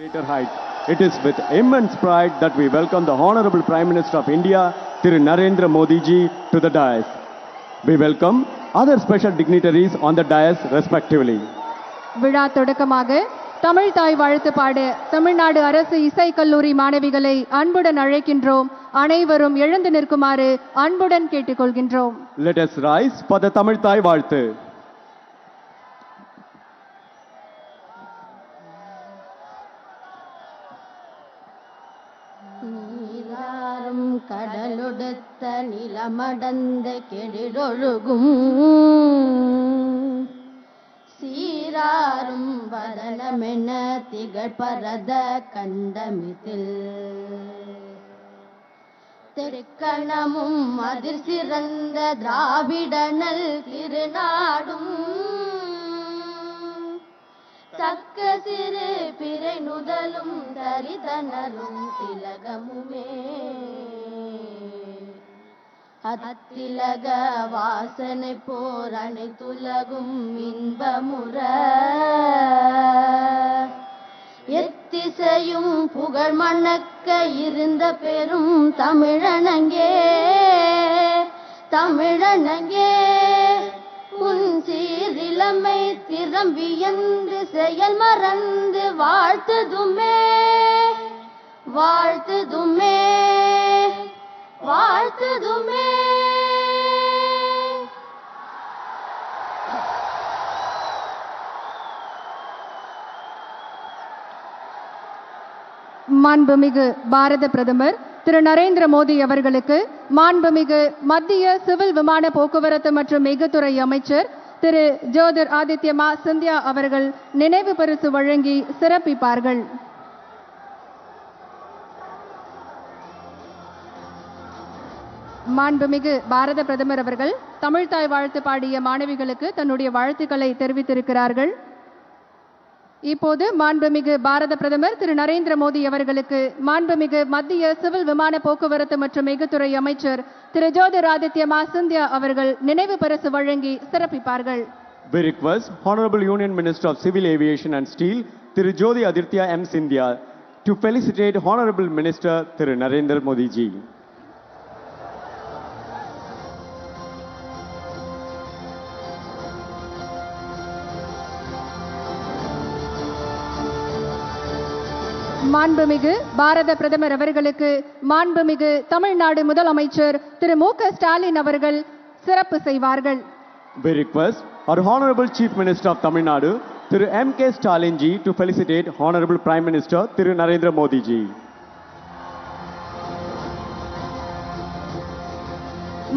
greater height. It is with immense pride that we welcome the Honorable Prime Minister of India, Thiru Narendra Modi ji, to the dais. We welcome other special dignitaries on the dais respectively. விழா தொடக்கமாக தமிழ் தாய் வாழ்த்து பாட தமிழ்நாடு அரசு இசைக் கல்லூரி மாணவிகளை அன்புடன் அழைக்கின்றோம். அனைவரும் எழுந்து நிற்குமாறு அன்புடன் கேட்டுக்கொள்கின்றோம். Let us rise for the Tamil Thai வாழ்த்து. நீராறும் கடலொடுத்த நிலமடந்த கெழிடொழுகும் சீராறும் வதனமென திகழ்பரத கண்டமிதில் தெற்கணமும் அதிர் சிறந்த திராவிடனல் திருநாடும் தக்க சிறு பிறை நுதலும் தரிதனரும் திலகமுமே அத்திலக வாசனை போர் அனைத்துலகும் இன்பமுற எத்திசையும் புகழ் மணக்க இருந்த பெரும் தமிழனங்கே தமிழனங்கே உன் சீரிலமை திறம்பியந்து செயல் மறந்து வாழ்த்துதுமே வாழ்த்துதுமே வாழ்த்துதுமே. மாண்புமிகு பாரத பிரதமர் திரு நரேந்திர மோடி அவர்களுக்கு மாண்புமிகு மத்திய சிவில் விமான போக்குவரத்து மற்றும் மிகுத்துறை அமைச்சர் திரு ஜோதிர் ஆதித்ய சிந்தியா அவர்கள் நினைவு பரிசு வழங்கி சிறப்பிப்பார்கள். மாண்புமிகு பாரத பிரதமர் அவர்கள் தமிழ்தாய் வாழ்த்து பாடிய மாணவிகளுக்கு தன்னுடைய வாழ்த்துக்களை தெரிவித்திருக்கிறார்கள். இப்போது மாண்புமிகு பாரத பிரதமர் திரு நரேந்திர மோடி அவர்களுக்கு மாண்புமிகு மத்திய சிவில் விமான போக்குவரத்து மற்றும் மிகுத்துறை அமைச்சர் திரு ஜோதிர் ஆதித்ய சிந்தியா அவர்கள் நினைவு பரிசு வழங்கி சிறப்பிப்பார்கள். We request Honorable Union Minister of Civil Aviation and Steel, Thiru Jyothi Aditya M. Scindia, to felicitate Honorable Minister Thiru Narendra Modi ji. மாண்புமிகு பாரத பிரதமர் அவர்களுக்கு மாண்புமிகு தமிழ்நாடு முதலமைச்சர் திரு மு.க. ஸ்டாலின் அவர்கள் சிறப்பு செய்வார்கள். We request our Honorable Chief Minister of Tamil Nadu, Thiru M.K. Stalin ji, to felicitate Honorable Prime Minister Thiru Narendra Modi ji.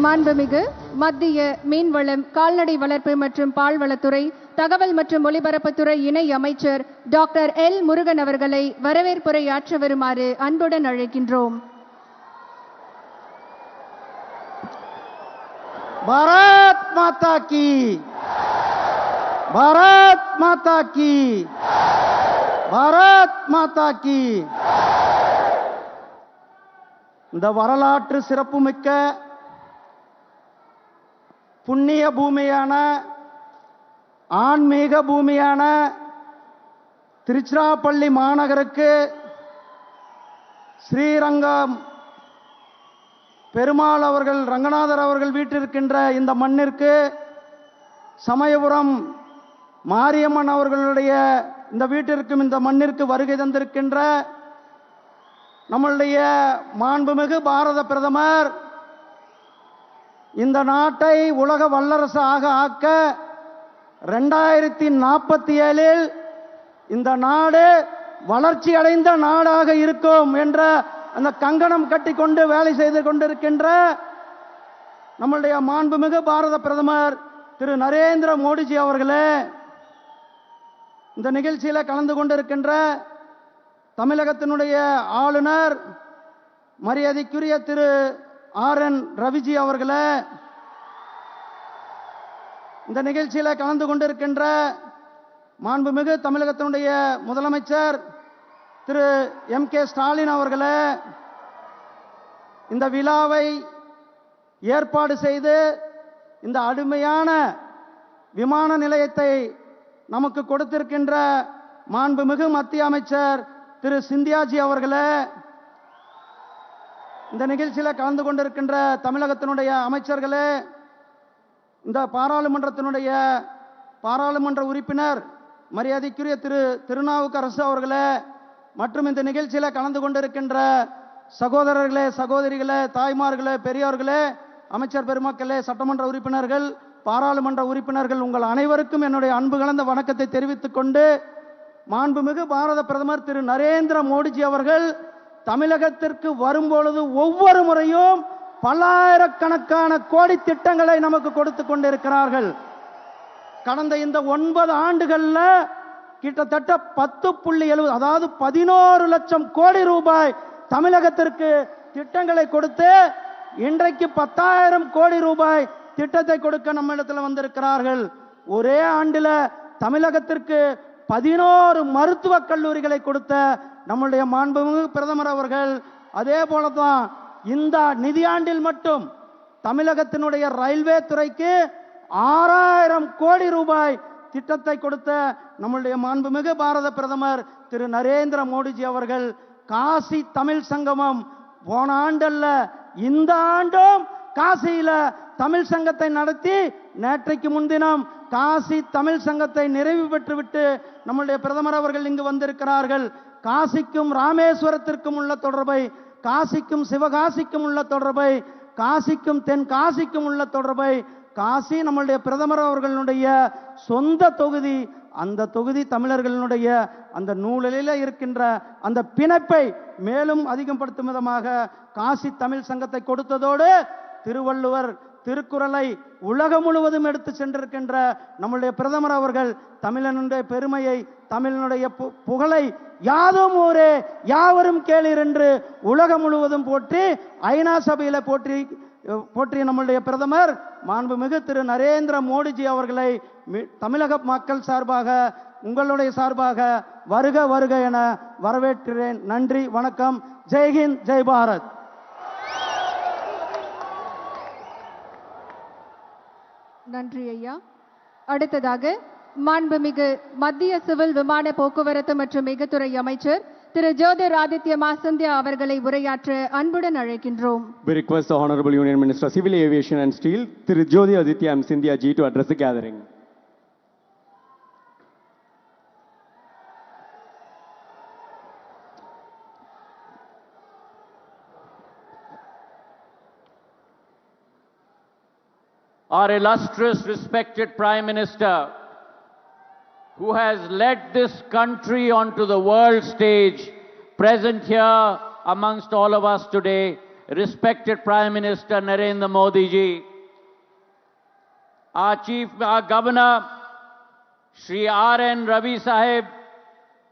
மாண்புமிகு மத்திய மீன்வளம் கால்நடை வளர்ப்பு மற்றும் பால்வளத்துறை தகவல் மற்றும் ஒலிபரப்புத்துறை இணை அமைச்சர் டாக்டர் எல் முருகன் அவர்களை வரவேற்புரை ஆற்ற வருமாறு அன்புடன் அழைக்கின்றோம். பாரத் மாதா கி, பாரத் மாதா கி, பாரத் மாதா கி. இந்த வரலாற்று சிறப்புமிக்க புண்ணிய பூமியான ஆன்மீக பூமியான திருச்சிராப்பள்ளி மாநகருக்கு ஸ்ரீரங்கம் பெருமாள் அவர்கள் ரங்கநாதர் அவர்கள் வீட்டிருக்கின்ற இந்த மண்ணிற்கு சமயபுரம் மாரியம்மன் அவர்களுடைய இந்த வீட்டிற்கும் இந்த மண்ணிற்கு வருகை தந்திருக்கின்ற நம்மளுடைய மாண்புமிகு பாரத பிரதமர் இந்த நாட்டை உலக வல்லரசு ஆக்க 2047 இந்த நாடு வளர்ச்சி அடைந்த நாடாக இருக்கும் என்ற அந்த கங்கணம் கட்டிக்கொண்டு வேலை செய்து கொண்டிருக்கின்ற நம்முடைய மாண்புமிகு பாரத பிரதமர் திரு நரேந்திர மோடிஜி அவர்களே, இந்த நிகழ்ச்சியில் கலந்து கொண்டிருக்கின்ற தமிழகத்தினுடைய ஆளுநர் மரியாதைக்குரிய திரு ஆர்.என். ரவிஜி அவர்களே, இந்த நிகழ்ச்சியில் கலந்து கொண்டிருக்கின்ற மாண்புமிகு தமிழகத்தினுடைய முதலமைச்சர் திரு எம்.கே. ஸ்டாலின் அவர்களே, இந்த விழாவை ஏற்பாடு செய்து இந்த அருமையான விமான நிலையத்தை நமக்கு கொடுத்திருக்கின்ற மாண்புமிகு மத்திய அமைச்சர் திரு சிந்தியாஜி அவர்களே, இந்த நிகழ்ச்சியில் கலந்து கொண்டிருக்கின்ற தமிழகத்தினுடைய அமைச்சர்களே, இந்த பாராளுமன்றத்தினுடைய பாராளுமன்ற உறுப்பினர் மரியாதைக்குரிய திரு திருநாவுக்கரசு அவர்களே, மற்றும் இந்த நிகழ்ச்சியில் கலந்து கொண்டிருக்கின்ற சகோதரர்களே, சகோதரிகளே, தாய்மார்களே, பெரியோர்களே, அமைச்சர் பெருமக்களே, சட்டமன்ற உறுப்பினர்கள், பாராளுமன்ற உறுப்பினர்கள், உங்கள் அனைவருக்கும் என்னுடைய அன்பு கலந்த வணக்கத்தை தெரிவித்துக் கொண்டு, மாண்புமிகு பாரத பிரதமர் திரு நரேந்திர மோடிஜி அவர்கள் தமிழகத்திற்கு வரும்பொழுது ஒவ்வொரு முறையும் பல்லாயிரக்கணக்கான கோடி திட்டங்களை நமக்கு கொடுத்து கொண்டிருக்கிறார்கள். கடந்த இந்த 9 ஆண்டுகள்ல கிட்டத்தட்ட 10.70 அதாவது 11 லட்சம் கோடி ரூபாய் தமிழகத்திற்கு திட்டங்களை கொடுத்து இன்றைக்கு 10,000 கோடி ரூபாய் திட்டத்தை கொடுக்க நம்ம இடத்துல வந்திருக்கிறார்கள். ஒரே ஆண்டில தமிழகத்திற்கு 11 மருத்துவக் கல்லூரிகளை கொடுத்த நம்முடைய மாண்புமிகு பிரதமர் அவர்கள், அதே போலதான் இந்த நிதியாண்டில் மட்டும் தமிழகத்தினுடைய ரயில்வே துறைக்கு 6,000 கோடி ரூபாய் திட்டத்தை கொடுத்த நம்முடைய மாண்புமிகு பாரத பிரதமர் திரு நரேந்திர மோடிஜி அவர்கள், காசி தமிழ் சங்கமம் போன ஆண்டல்ல இந்த ஆண்டும் காசியில தமிழ் சங்கத்தை நடத்தி நேற்றைக்கு முன்தினம் காசி தமிழ் சங்கத்தை நிறைவு பெற்றுவிட்டு நம்முடைய பிரதமர் அவர்கள் இங்கு வந்திருக்கிறார்கள். காசிக்கும் ராமேஸ்வரத்திற்கும் உள்ள தொடர்பை, காசிக்கும் சிவகாசிக்கும் உள்ள தொடர்பை, காசிக்கும் தென் காசிக்கும் உள்ள தொடர்பை, காசி நம்முடைய பிரதமர் அவர்களுடைய சொந்த தொகுதி, அந்த தொகுதி தமிழர்களுடைய அந்த நூலில இருக்கின்ற அந்த பிணைப்பை மேலும் அதிகப்படுத்தும் விதமாக காசி தமிழ் சங்கத்தை கொடுத்ததோடு திருவள்ளுவர் திருக்குறளை உலகம் முழுவதும் எடுத்து சென்றிருக்கின்ற நம்முடைய பிரதமர் அவர்கள் தமிழனுடைய பெருமையை, தமிழனுடைய புகழை யாதும் ஊரே யாவரும் கேளீர் என்று உலகம் முழுவதும் போற்றி ஐநா சபையில போற்றிய நம்முடைய பிரதமர் மாண்புமிகு திரு நரேந்திர மோடிஜி அவர்களை தமிழக மக்கள் சார்பாக, உங்களுடைய சார்பாக வருக வருக என வரவேற்கிறேன். நன்றி, வணக்கம். ஜெய்ஹிந்த், ஜெய் பாரத். நன்றி ஐயா. அடுத்ததாக மாண்புமிகு மத்திய சிவில் விமான போக்குவரத்து மற்றும் மிகத்துறை அமைச்சர் திரு ஜோதிர் ஆதித்ய மாசிந்தியா அவர்களை உரையாற்ற அன்புடன் அழைக்கின்றோம். We request the Honorable Union Minister of Civil Aviation and Steel, Thiru Jyothir Aditya Scindia ji, to address the gathering. Our illustrious, respected Prime Minister, who has led this country onto the world stage, present here amongst all of us today, respected Prime Minister Narendra Modi ji, our Governor, Shri R.N. Ravi Sahib,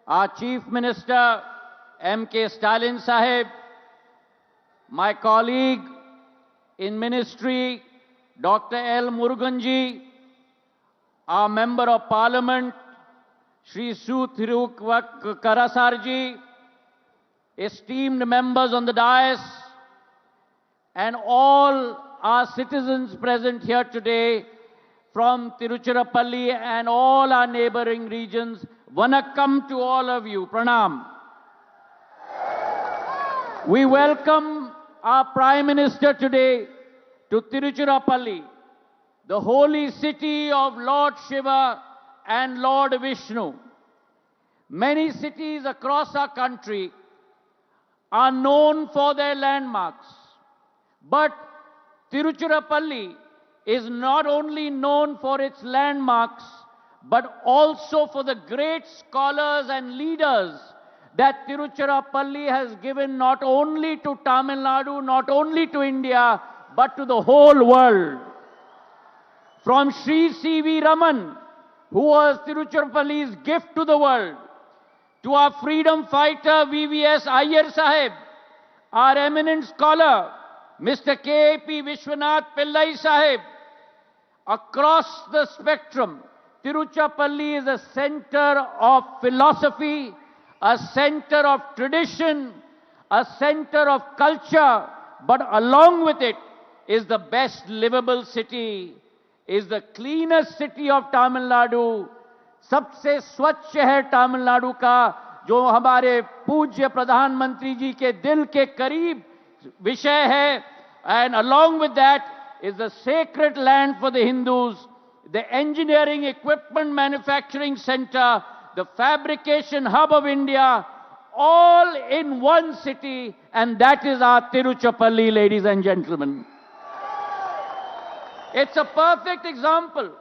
our Chief Minister, M.K. Stalin Sahib, my colleague in Ministry, Dr. L. Muruganji, our Member of Parliament, Shri Su Thirukarasarji, esteemed members on the dais, and all our citizens present here today from Tiruchirappalli and all our neighboring regions. Vanakkam to all of you. Pranam. We welcome our Prime Minister today to Tiruchirappalli, the holy city of Lord Shiva and Lord Vishnu. Many cities across our country are known for their landmarks, but Tiruchirappalli is not only known for its landmarks, but also for the great scholars and leaders that Tiruchirappalli has given not only to Tamil Nadu, not only to India, but to the whole world. From Sri C.V. Raman, who was Tiruchirappalli's gift to the world, to our freedom fighter V.V.S. Iyer Sahib, our eminent scholar, Mr. K.P. Vishwanath Pillai Sahib. Across the spectrum, Tiruchirappalli is a center of philosophy, a center of tradition, a center of culture, but along with it is the best livable city, is the cleanest city of Tamil Nadu, सबसे स्वच्छ शहर तमिलनाडु का जो हमारे पूज्य प्रधानमंत्री जी के दिल के करीब विषय है, and along with that is the sacred land for the Hindus, the engineering equipment manufacturing center, the fabrication hub of India, all in one city, and that is our Tiruchirappalli, ladies and gentlemen. It's a perfect example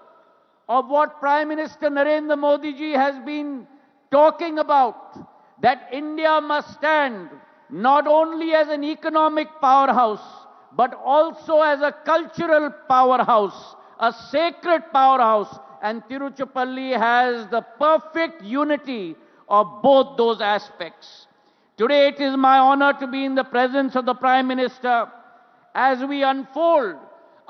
of what Prime Minister Narendra Modi ji has been talking about, that India must stand not only as an economic powerhouse, but also as a cultural powerhouse, a sacred powerhouse, and Tiruchirappalli has the perfect unity of both those aspects. Today it is my honor to be in the presence of the Prime Minister as we unfold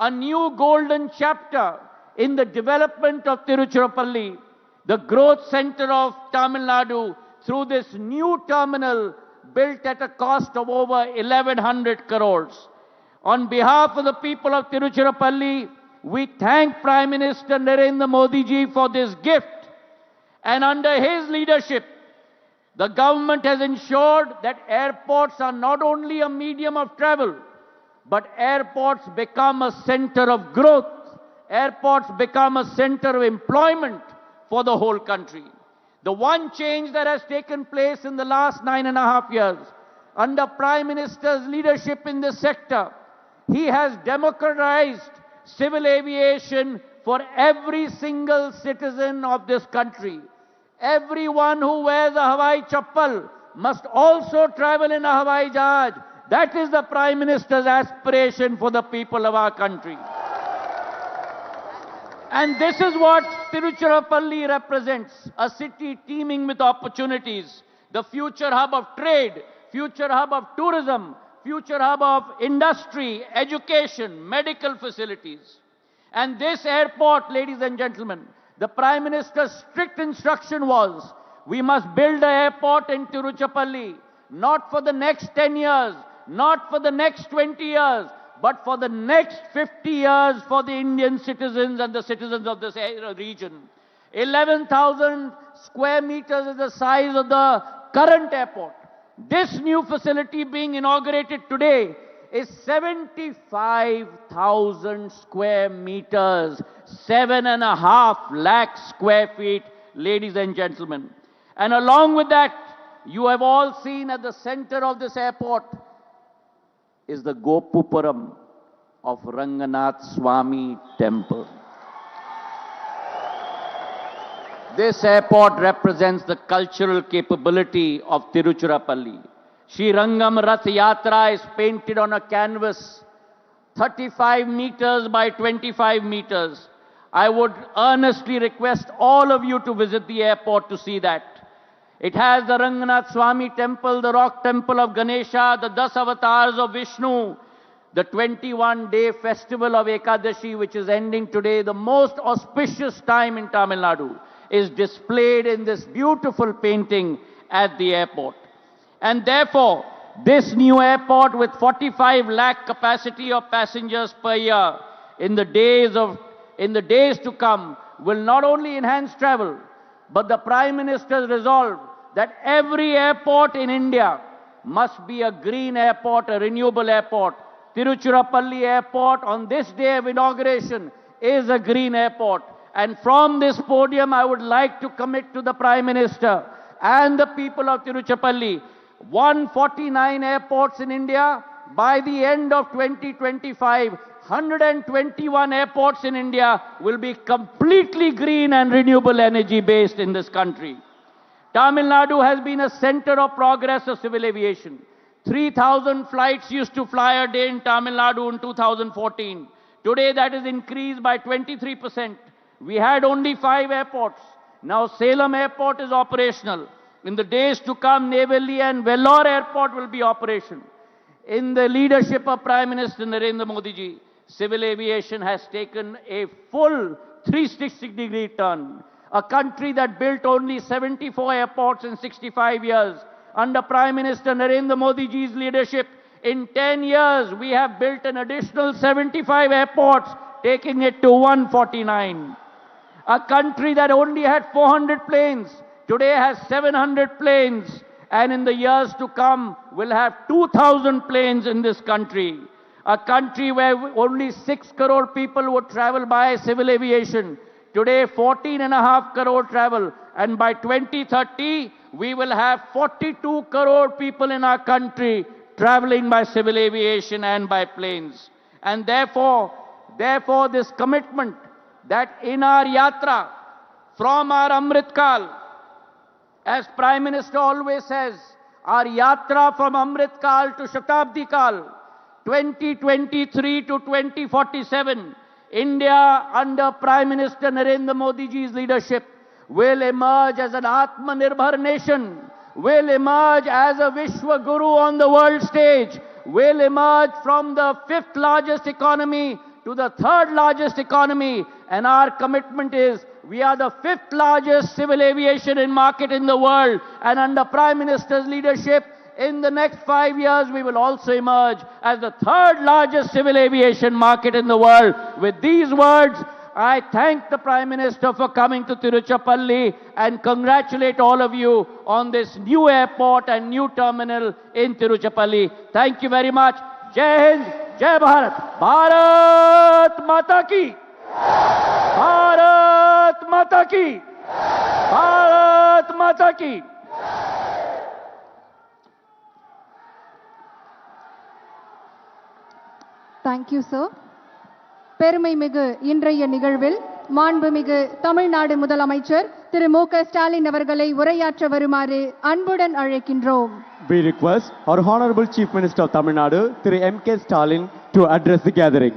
a new golden chapter in the development of Tiruchirappalli, the growth center of Tamil Nadu, through this new terminal built at a cost of over 1100 crores. On behalf of the people of Tiruchirappalli, we thank Prime Minister Narendra Modi ji for this gift. And under his leadership, the government has ensured that airports are not only a medium of travel, but airports become a center of growth. Airports become a center of employment for the whole country. The one change that has taken place in the last 9.5 years, under Prime Minister's leadership in this sector, he has democratized civil aviation for every single citizen of this country. Everyone who wears a Hawai Chappal must also travel in a Hawai Jahaj. That is the Prime Minister's aspiration for the people of our country. And this is what Tiruchirappalli represents, a city teeming with opportunities, the future hub of trade, future hub of tourism, future hub of industry, education, medical facilities. And this airport, ladies and gentlemen, the Prime Minister's strict instruction was, we must build an airport in Tiruchirappalli, not for the next 10 years, not for the next 20 years, but for the next 50 years for the Indian citizens and the citizens of this region. 11,000 square meters is the size of the current airport. This new facility being inaugurated today is 75,000 square meters, 7.5 lakh square feet, ladies and gentlemen. And along with that, you have all seen at the center of this airport is the Gopupuram of Ranganath Swami Temple. This airport represents the cultural capability of Tiruchirappalli. Sri Rangam Rath Yatra is painted on a canvas 35 meters by 25 meters. I would earnestly request all of you to visit the airport to see that. It has the Ranganath Swami Temple, the rock temple of Ganesha, the 10 avatars of Vishnu, the 21-day festival of Ekadashi, which is ending today, the most auspicious time in Tamil Nadu, is displayed in this beautiful painting at the airport. And therefore, this new airport with 45 lakh capacity of passengers per year in the days to come will not only enhance travel, but the Prime Minister's resolve that every airport in India must be a green airport, a renewable airport. Tiruchirappalli Airport on this day of inauguration is a green airport. And from this podium, I would like to commit to the Prime Minister and the people of Tiruchirappalli, 149 airports in India. By the end of 2025, 121 airports in India will be completely green and renewable energy based in this country. Tamil Nadu has been a center of progress of civil aviation. 3,000 flights used to fly a day in Tamil Nadu in 2014. Today that is increased by 23%. We had only 5 airports. Now Salem Airport is operational. In the days to come, Neyveli and Vellore Airport will be operational. In the leadership of Prime Minister Narendra Modi ji, civil aviation has taken a full 360-degree turn. A country that built only 74 airports in 65 years. Under Prime Minister Narendra Modi ji's leadership, in 10 years, we have built an additional 75 airports, taking it to 149. A country that only had 400 planes, today has 700 planes, and in the years to come will have 2,000 planes in this country. A country where only 6 crore people would travel by civil aviation. Today 14.5 crore travel, and by 2030 we will have 42 crore people in our country traveling by civil aviation and by planes. And therefore this commitment that in our yatra from our Amrit Kal, as Prime Minister always says, our yatra from Amrit Kal to Shatabdi Kal, 2023 to 2047, India under Prime Minister Narendra Modi ji's leadership will emerge as an Atmanirbhar nation, will emerge as a Vishwa Guru on the world stage, will emerge from the 5th largest economy to the 3rd largest economy. And our commitment is, we are the 5th largest civil aviation market in the world, and under Prime Minister's leadership, in the next 5 years, we will also emerge as the 3rd largest civil aviation market in the world. With these words, I thank the Prime Minister for coming to Tiruchirappalli and congratulate all of you on this new airport and new terminal in Tiruchirappalli. Thank you very much. Jai Hind, Jai Bharat. Bharat Mata Ki. Bharat Mata Ki. Bharat Mata Ki. Thank you, sir. பெருமைமிகு இன்றைய நிகழ்வில் மாண்புமிகு தமிழ்நாடு முதலமைச்சர் திரு மு.க. ஸ்டாலின் அவர்களை உரையாற்ற வருமாறு அன்புடன் அழைக்கின்றோம். We request our Honorable Chief Minister of Tamil Nadu, Thiru M.K. Stalin, to address the gathering.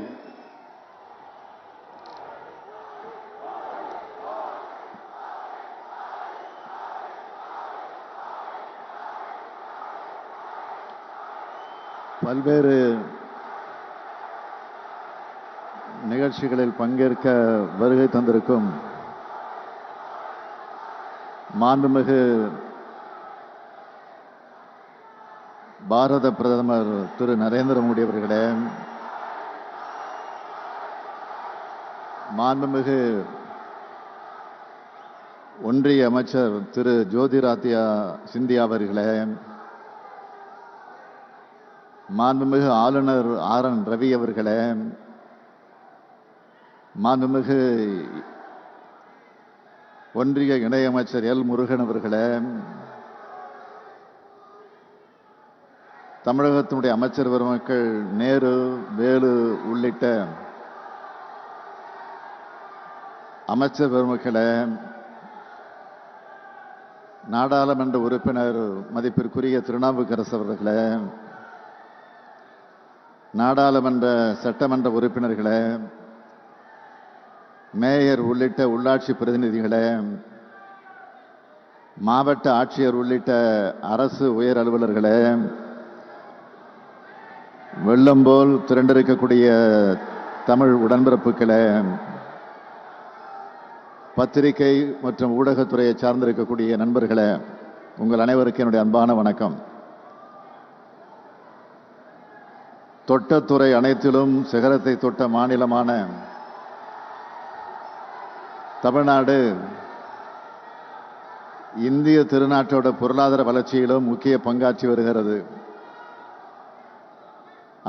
பல்வேறு நிகழ்ச்சிகளில் பங்கேற்க வருகை தந்திருக்கும் மாண்புமிகு பாரத பிரதமர் திரு நரேந்திர மோடி அவர்களே, மாண்புமிகு ஒன்றிய அமைச்சர் திரு ஜோதிராதித்யா சிந்தியா அவர்களே, மாண்புமிகு ஆளுநர் ஆர்.என். ரவி அவர்களே, மாண்புமிகு ஒன்றிய இணையமைச்சர் எல். முருகன் அவர்களே, தமிழகத்தினுடைய அமைச்சர் பெருமக்கள் நேரு, வேலு உள்ளிட்ட அமைச்சர் பெருமக்களே, நாடாளுமன்ற உறுப்பினர் மதிப்பிற்குரிய திருநாவுக்கரசு அவர்களே, நாடாளுமன்ற சட்டமன்ற உறுப்பினர்களே, மேயர் உள்ளிட்ட உள்ளாட்சி பிரதிநிதிகளே, மாவட்ட ஆட்சியர் உள்ளிட்ட அரசு உயர் அலுவலர்களே, வெள்ளம் போல் திரண்டிருக்கக்கூடிய தமிழ் உடன்பிறப்புகளே, பத்திரிகை மற்றும் ஊடகத்துறையை சார்ந்திருக்கக்கூடிய நண்பர்களே, உங்கள் அனைவருக்கும் என்னுடைய அன்பான வணக்கம். தொட்ட துறை அனைத்திலும் சிகரத்தை தொட்ட மாநிலமான தமிழ்நாடு இந்திய திருநாட்டோட பொருளாதார வளர்ச்சியிலும் முக்கிய பங்காற்றி வருகிறது.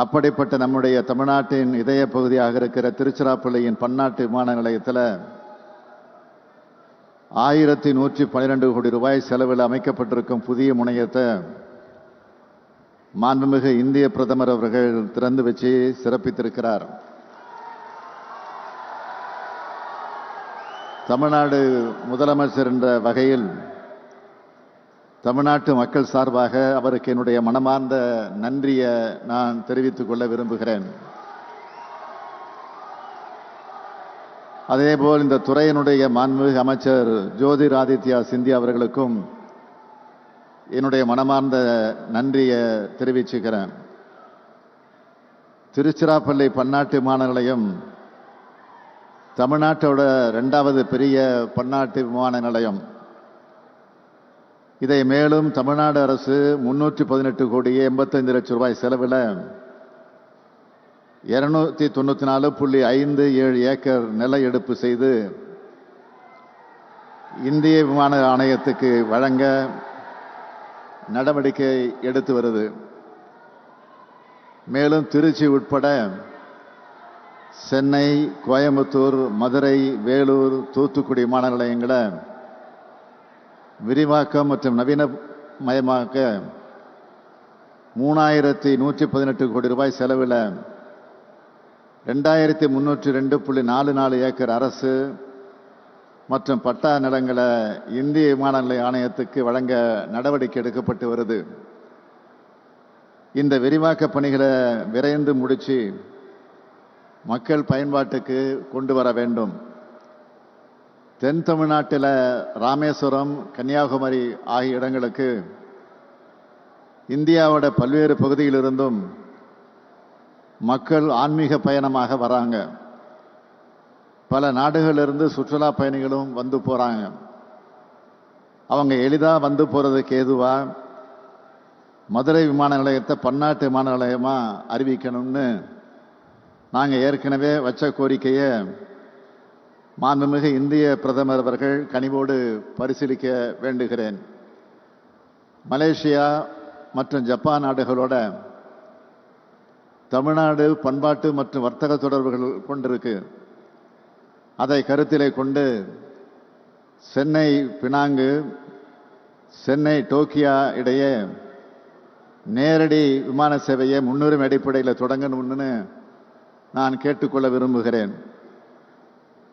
அப்படிப்பட்ட நம்முடைய தமிழ்நாட்டின் இதய பகுதியாக இருக்கிற திருச்சிராப்பள்ளியின் பன்னாட்டு விமான நிலையத்தில் 1112 கோடி ரூபாய் செலவில் அமைக்கப்பட்டிருக்கும் புதிய முனையத்தை மாண்புமிகு இந்திய பிரதமர் அவர்கள் திறந்து வச்சு சிறப்பித்திருக்கிறார். தமிழ்நாடு முதலமைச்சர் என்ற வகையில் தமிழ்நாட்டு மக்கள் சார்பாக அவருக்கு என்னுடைய மனமார்ந்த நன்றியை நான் தெரிவித்துக் கொள்ள விரும்புகிறேன். அதேபோல் இந்த துறையினுடைய மாண்புமிகு அமைச்சர் ஜோதிராதித்யா சிந்தியா அவர்களுக்கும் என்னுடைய மனமார்ந்த நன்றியை தெரிவிச்சுக்கிறேன். திருச்சிராப்பள்ளி பன்னாட்டு விமான நிலையம் தமிழ்நாட்டோட 2வது பெரிய பன்னாட்டு விமான நிலையம். இதை மேலும் தமிழ்நாடு அரசு 318 கோடியே 85 லட்சம் ரூபாய் செலவில் 294.57 ஏக்கர் நில எடுப்பு செய்து இந்திய விமான ஆணையத்துக்கு வழங்க நடவடிக்கை எடுத்து வருது. மேலும் திருச்சி உட்பட சென்னை, கோயம்புத்தூர், மதுரை, வேலூர், தூத்துக்குடி விமான நிலையங்களை விரிவாக்கம் மற்றும் நவீனமயமாக்க 3118 கோடி ரூபாய் செலவில் 2302.44 ஏக்கர் அரசு மற்றும் பட்டா நிலங்களை இந்திய விமான நிலைய ஆணையத்துக்கு வழங்க நடவடிக்கை எடுக்கப்பட்டு வருது. இந்த விரிவாக்க பணிகளை விரைந்து முடிச்சு மக்கள் பயன்பாட்டுக்கு கொண்டு வர வேண்டும். தென் தமிழ்நாட்டில் ராமேஸ்வரம், கன்னியாகுமரி ஆகிய இடங்களுக்கு இந்தியாவோட பல்வேறு பகுதியிலிருந்தும் மக்கள் ஆன்மீக பயணமாக வராங்க. பல நாடுகளிலிருந்து சுற்றுலா பயணிகளும் வந்து போறாங்க. அவங்க எளிதாக வந்து போறதுக்கு ஏதுவா மதுரை விமான நிலையத்தை பன்னாட்டு விமான நிலையமா அறிவிக்கணும்னு நாங்கள் ஏற்கனவே வச்ச கோரிக்கையை மாண்புமிகு இந்திய பிரதமர் அவர்கள் கனிவோடு பரிசீலிக்க வேண்டுகிறேன். மலேசியா மற்றும் ஜப்பான் நாடுகளோட தமிழ்நாடு பண்பாட்டு மற்றும் வர்த்தக தொடர்புகள் கொண்டிருக்கு. அதை கருத்திலே கொண்டு சென்னை பினாங்கு, சென்னை டோக்கியா இடையே நேரடி விமான சேவையை முன்னுரிமை அடிப்படையில் தொடங்கணும்னு நான் கேட்டுக்கொள்ள விரும்புகிறேன்.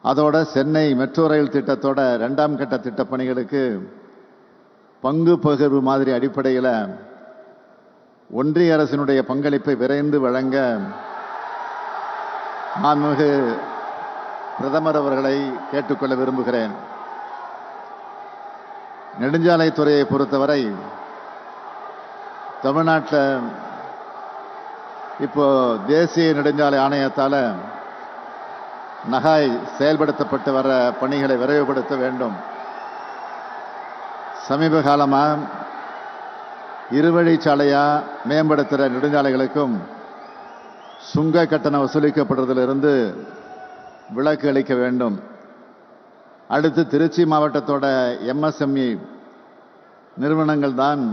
அதோட சென்னை மெட்ரோ ரயில் திட்டத்தோட 2ஆம் கட்ட திட்டப் பணிகளுக்கு பங்கு பகிர்வு மாதிரி அடிப்படையில் ஒன்றிய அரசினுடைய பங்களிப்பை விரைந்து வழங்க மாண்புமிகு பிரதமர் அவர்களை கேட்டுக்கொள்ள விரும்புகிறேன். நெடுஞ்சாலைத்துறையை பொறுத்தவரை தமிழ்நாட்டில் இப்போ தேசிய நெடுஞ்சாலை ஆணையத்தால் நகாய் செயல்படுத்தப்பட்டு வர பணிகளை விரைவுபடுத்த வேண்டும். சமீப காலமாக இருவழிச்சாலையா மேம்படுத்துகிற நெடுஞ்சாலைகளுக்கும் சுங்க கட்டணம் வசூலிக்கப்படுறதிலிருந்து விலக்கு அளிக்க வேண்டும். அடுத்து திருச்சி மாவட்டத்தோட MSME நிறுவனங்கள் தான்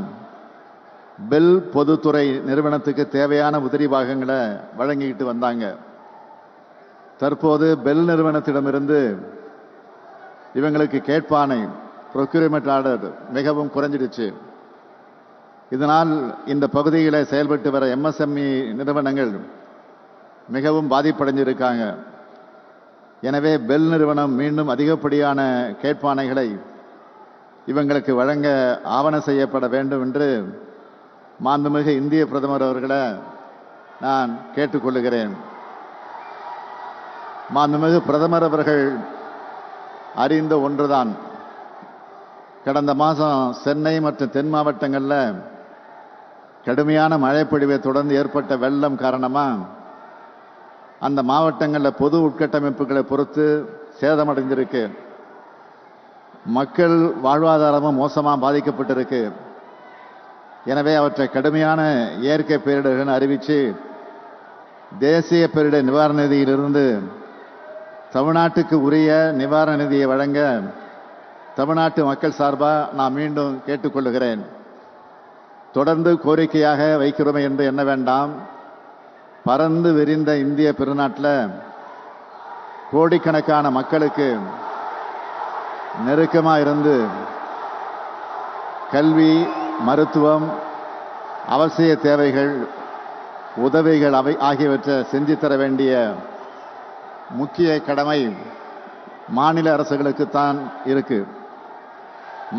பெல் பொதுத்துறை நிறுவனத்துக்கு தேவையான உதிரி பாகங்களை வழங்கிக்கிட்டு வந்தாங்க. தற்போது பெல் நிறுவனத்திடமிருந்து இவங்களுக்கு கேட்பானை ப்ரொக்யூர்மெண்ட் ஆர்டர் மிகவும் குறைஞ்சிடுச்சு. இதனால் இந்த பகுதியில் செயல்பட்டு வர MSME நிறுவனங்கள் மிகவும் பாதிப்படைஞ்சிருக்காங்க. எனவே பெல் நிறுவனம் மீண்டும் அதிகப்படியான கேட்பானைகளை இவங்களுக்கு வழங்க ஆவணம் செய்யப்பட வேண்டும் என்று மாண்புமிகு இந்திய பிரதமர் அவர்களை நான் கேட்டுக்கொள்கிறேன். மாண்புமிகு பிரதமர் அவர்கள் அறிந்த ஒன்றுதான், கடந்த மாதம் சென்னை மற்றும் தென் மாவட்டங்களில் கடுமையான மழைப்பொழிவை தொடர்ந்து ஏற்பட்ட வெள்ளம் காரணமாக அந்த மாவட்டங்களில் பொது உட்கட்டமைப்புகளை பொறுத்து சேதமடைந்திருக்கு. மக்கள் வாழ்வாதாரமும் மோசமாக பாதிக்கப்பட்டிருக்கு. எனவே அவற்றை கடுமையான இயற்கை பேரிடர்கள் அறிவித்து தேசிய பேரிடர் நிவாரண நிதியிலிருந்து தமிழ்நாட்டுக்கு உரிய நிவாரண நிதியை வழங்க தமிழ்நாட்டு மக்கள் சார்பாக நான் மீண்டும் கேட்டுக்கொள்கிறேன். தொடர்ந்து கோரிக்கையாக வைக்கிறோமே என்று எண்ண வேண்டாம். பறந்து விரிந்த இந்திய பெருநாட்டில் கோடிக்கணக்கான மக்களுக்கு நெருக்கமாக இருந்து கல்வி, மருத்துவம், அவசிய தேவைகள், உதவிகள் ஆகியவற்றை செஞ்சு தர வேண்டிய முக்கிய கடமை மாநில அரசுகளுக்குத்தான் இருக்கு.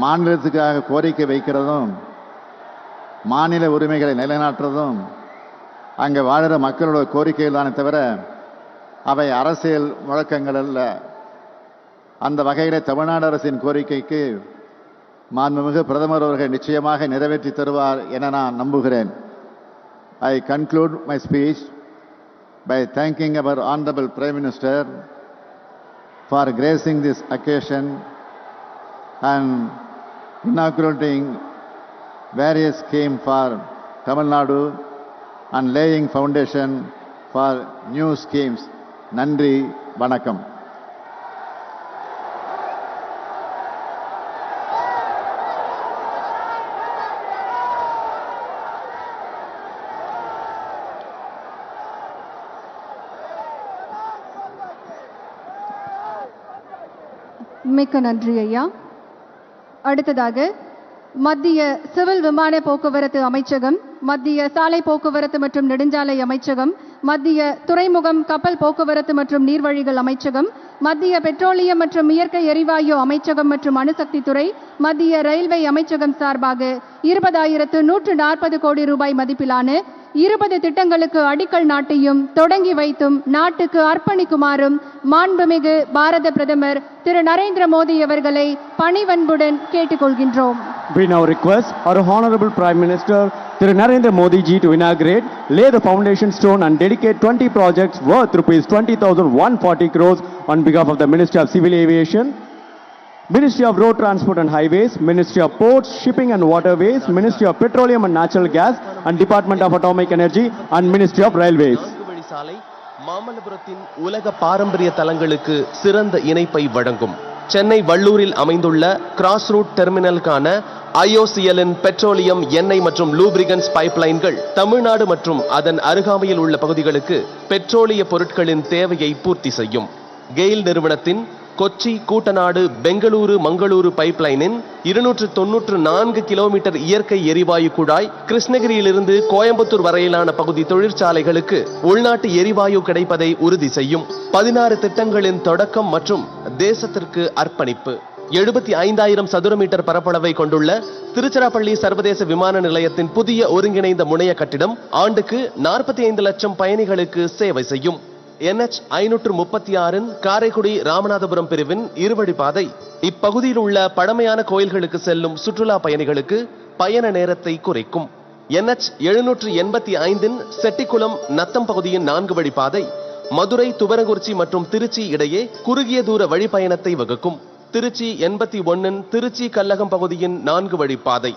மாநிலத்துக்காக கோரிக்கை வைக்கிறதும் மாநில உரிமைகளை நிலைநாட்டுறதும் அங்கே வாழ்கிற மக்களோட கோரிக்கைகள் தானே தவிர அவை அரசியல் முழக்கங்கள் அல்ல. அந்த வகையில் தமிழ்நாடு அரசின் கோரிக்கைக்கு மாண்புமிகு பிரதமர் அவர்கள் நிச்சயமாக நிறைவேற்றி தருவார் என நான் நம்புகிறேன். I conclude my speech by thanking our Honorable Prime Minister for gracing this occasion and inaugurating various schemes for Tamil Nadu and laying foundation for new schemes. Nandri, Vanakkam. மிக்க நன்றி ஐயா. அடுத்ததாக மத்திய சிவில் விமான போக்குவரத்து அமைச்சகம், மத்திய சாலை போக்குவரத்து மற்றும் நெடுஞ்சாலை அமைச்சகம், மத்திய துறைமுகம் கப்பல் போக்குவரத்து மற்றும் நீர்வழிகள் அமைச்சகம், மத்திய பெட்ரோலியம் மற்றும் இயற்கை எரிவாயு அமைச்சகம் மற்றும் அணுசக்தி துறை, மத்திய ரயில்வே அமைச்சகம் சார்பாக 20,140 கோடி ரூபாய் மதிப்பிலான 20 திட்டங்களுக்கு அடிக்கல் நாட்டியும் தொடங்கி வைத்தும் நாட்டுக்கு அர்ப்பணிக்குமாறும் மாண்புமிகு பாரத பிரதமர் திரு நரேந்திர மோடி அவர்களை பணிவன்புடன் கேட்டுக்கொள்கின்றோம். We now request our Honorable Prime Minister Thiru Narendra Modi ji to inaugurate, lay the foundation stone and dedicate 20 projects worth rupees 20,140 crores on behalf of the Ministry of Civil Aviation, Ministry of Road Transport and Highways, Ministry of Ports, Shipping and Waterways, Ministry of Petroleum and Natural Gas and Department of Atomic Energy and Ministry of Railways. சாலை மாமல்லபுரத்தின் உலக பாரம்பரிய தலங்களுக்கு சிறந்த இணைப்பை வழங்கும். சென்னை வள்ளூரில் அமைந்துள்ள cross root டெர்மினலுக்கான IOCLன் petroleum, எண்ணெய் மற்றும் லூப்ரிகன்ஸ் பைப்லைன்கள் தமிழ்நாடு மற்றும் அதன் அருகாமையில் உள்ள பகுதிகளுக்கு பெட்ரோலிய பொருட்களின் தேவையை பூர்த்தி செய்யும். கெயில் நிறுவனத்தின் கொச்சி, கூட்டநாடு, பெங்களூரு, மங்களூரு பைப்லைனின் 294 கிலோமீட்டர் இயற்கை எரிவாயு குழாய் கிருஷ்ணகிரியிலிருந்து கோயம்புத்தூர் வரையிலான பகுதி தொழிற்சாலைகளுக்கு உள்நாட்டு எரிவாயு கிடைப்பதை உறுதி செய்யும். 16 திட்டங்களின் தொடக்கம் மற்றும் தேசத்திற்கு அர்ப்பணிப்பு. 75,000 சதுர மீட்டர் பரப்பளவை கொண்டுள்ள திருச்சிராப்பள்ளி சர்வதேச விமான நிலையத்தின் புதிய ஒருங்கிணைந்த முனைய கட்டிடம் ஆண்டுக்கு 45 லட்சம் பயணிகளுக்கு சேவை செய்யும். NH 536 காரைக்குடி ராமநாதபுரம் பிரிவின் இருவழிப்பாதை இப்பகுதியில் உள்ள பழமையான கோயில்களுக்கு செல்லும் சுற்றுலா பயணிகளுக்கு பயண நேரத்தை குறைக்கும். NH 785 செட்டிக்குளம் நத்தம் பகுதியின் 4 வழிப்பாதை மதுரை, துவரங்குறிச்சி மற்றும் திருச்சி இடையே குறுகிய தூர வழிப்பயணத்தை வகுக்கும். திருச்சி 81 திருச்சி கல்லகம் பகுதியின் 4 வழிப்பாதை,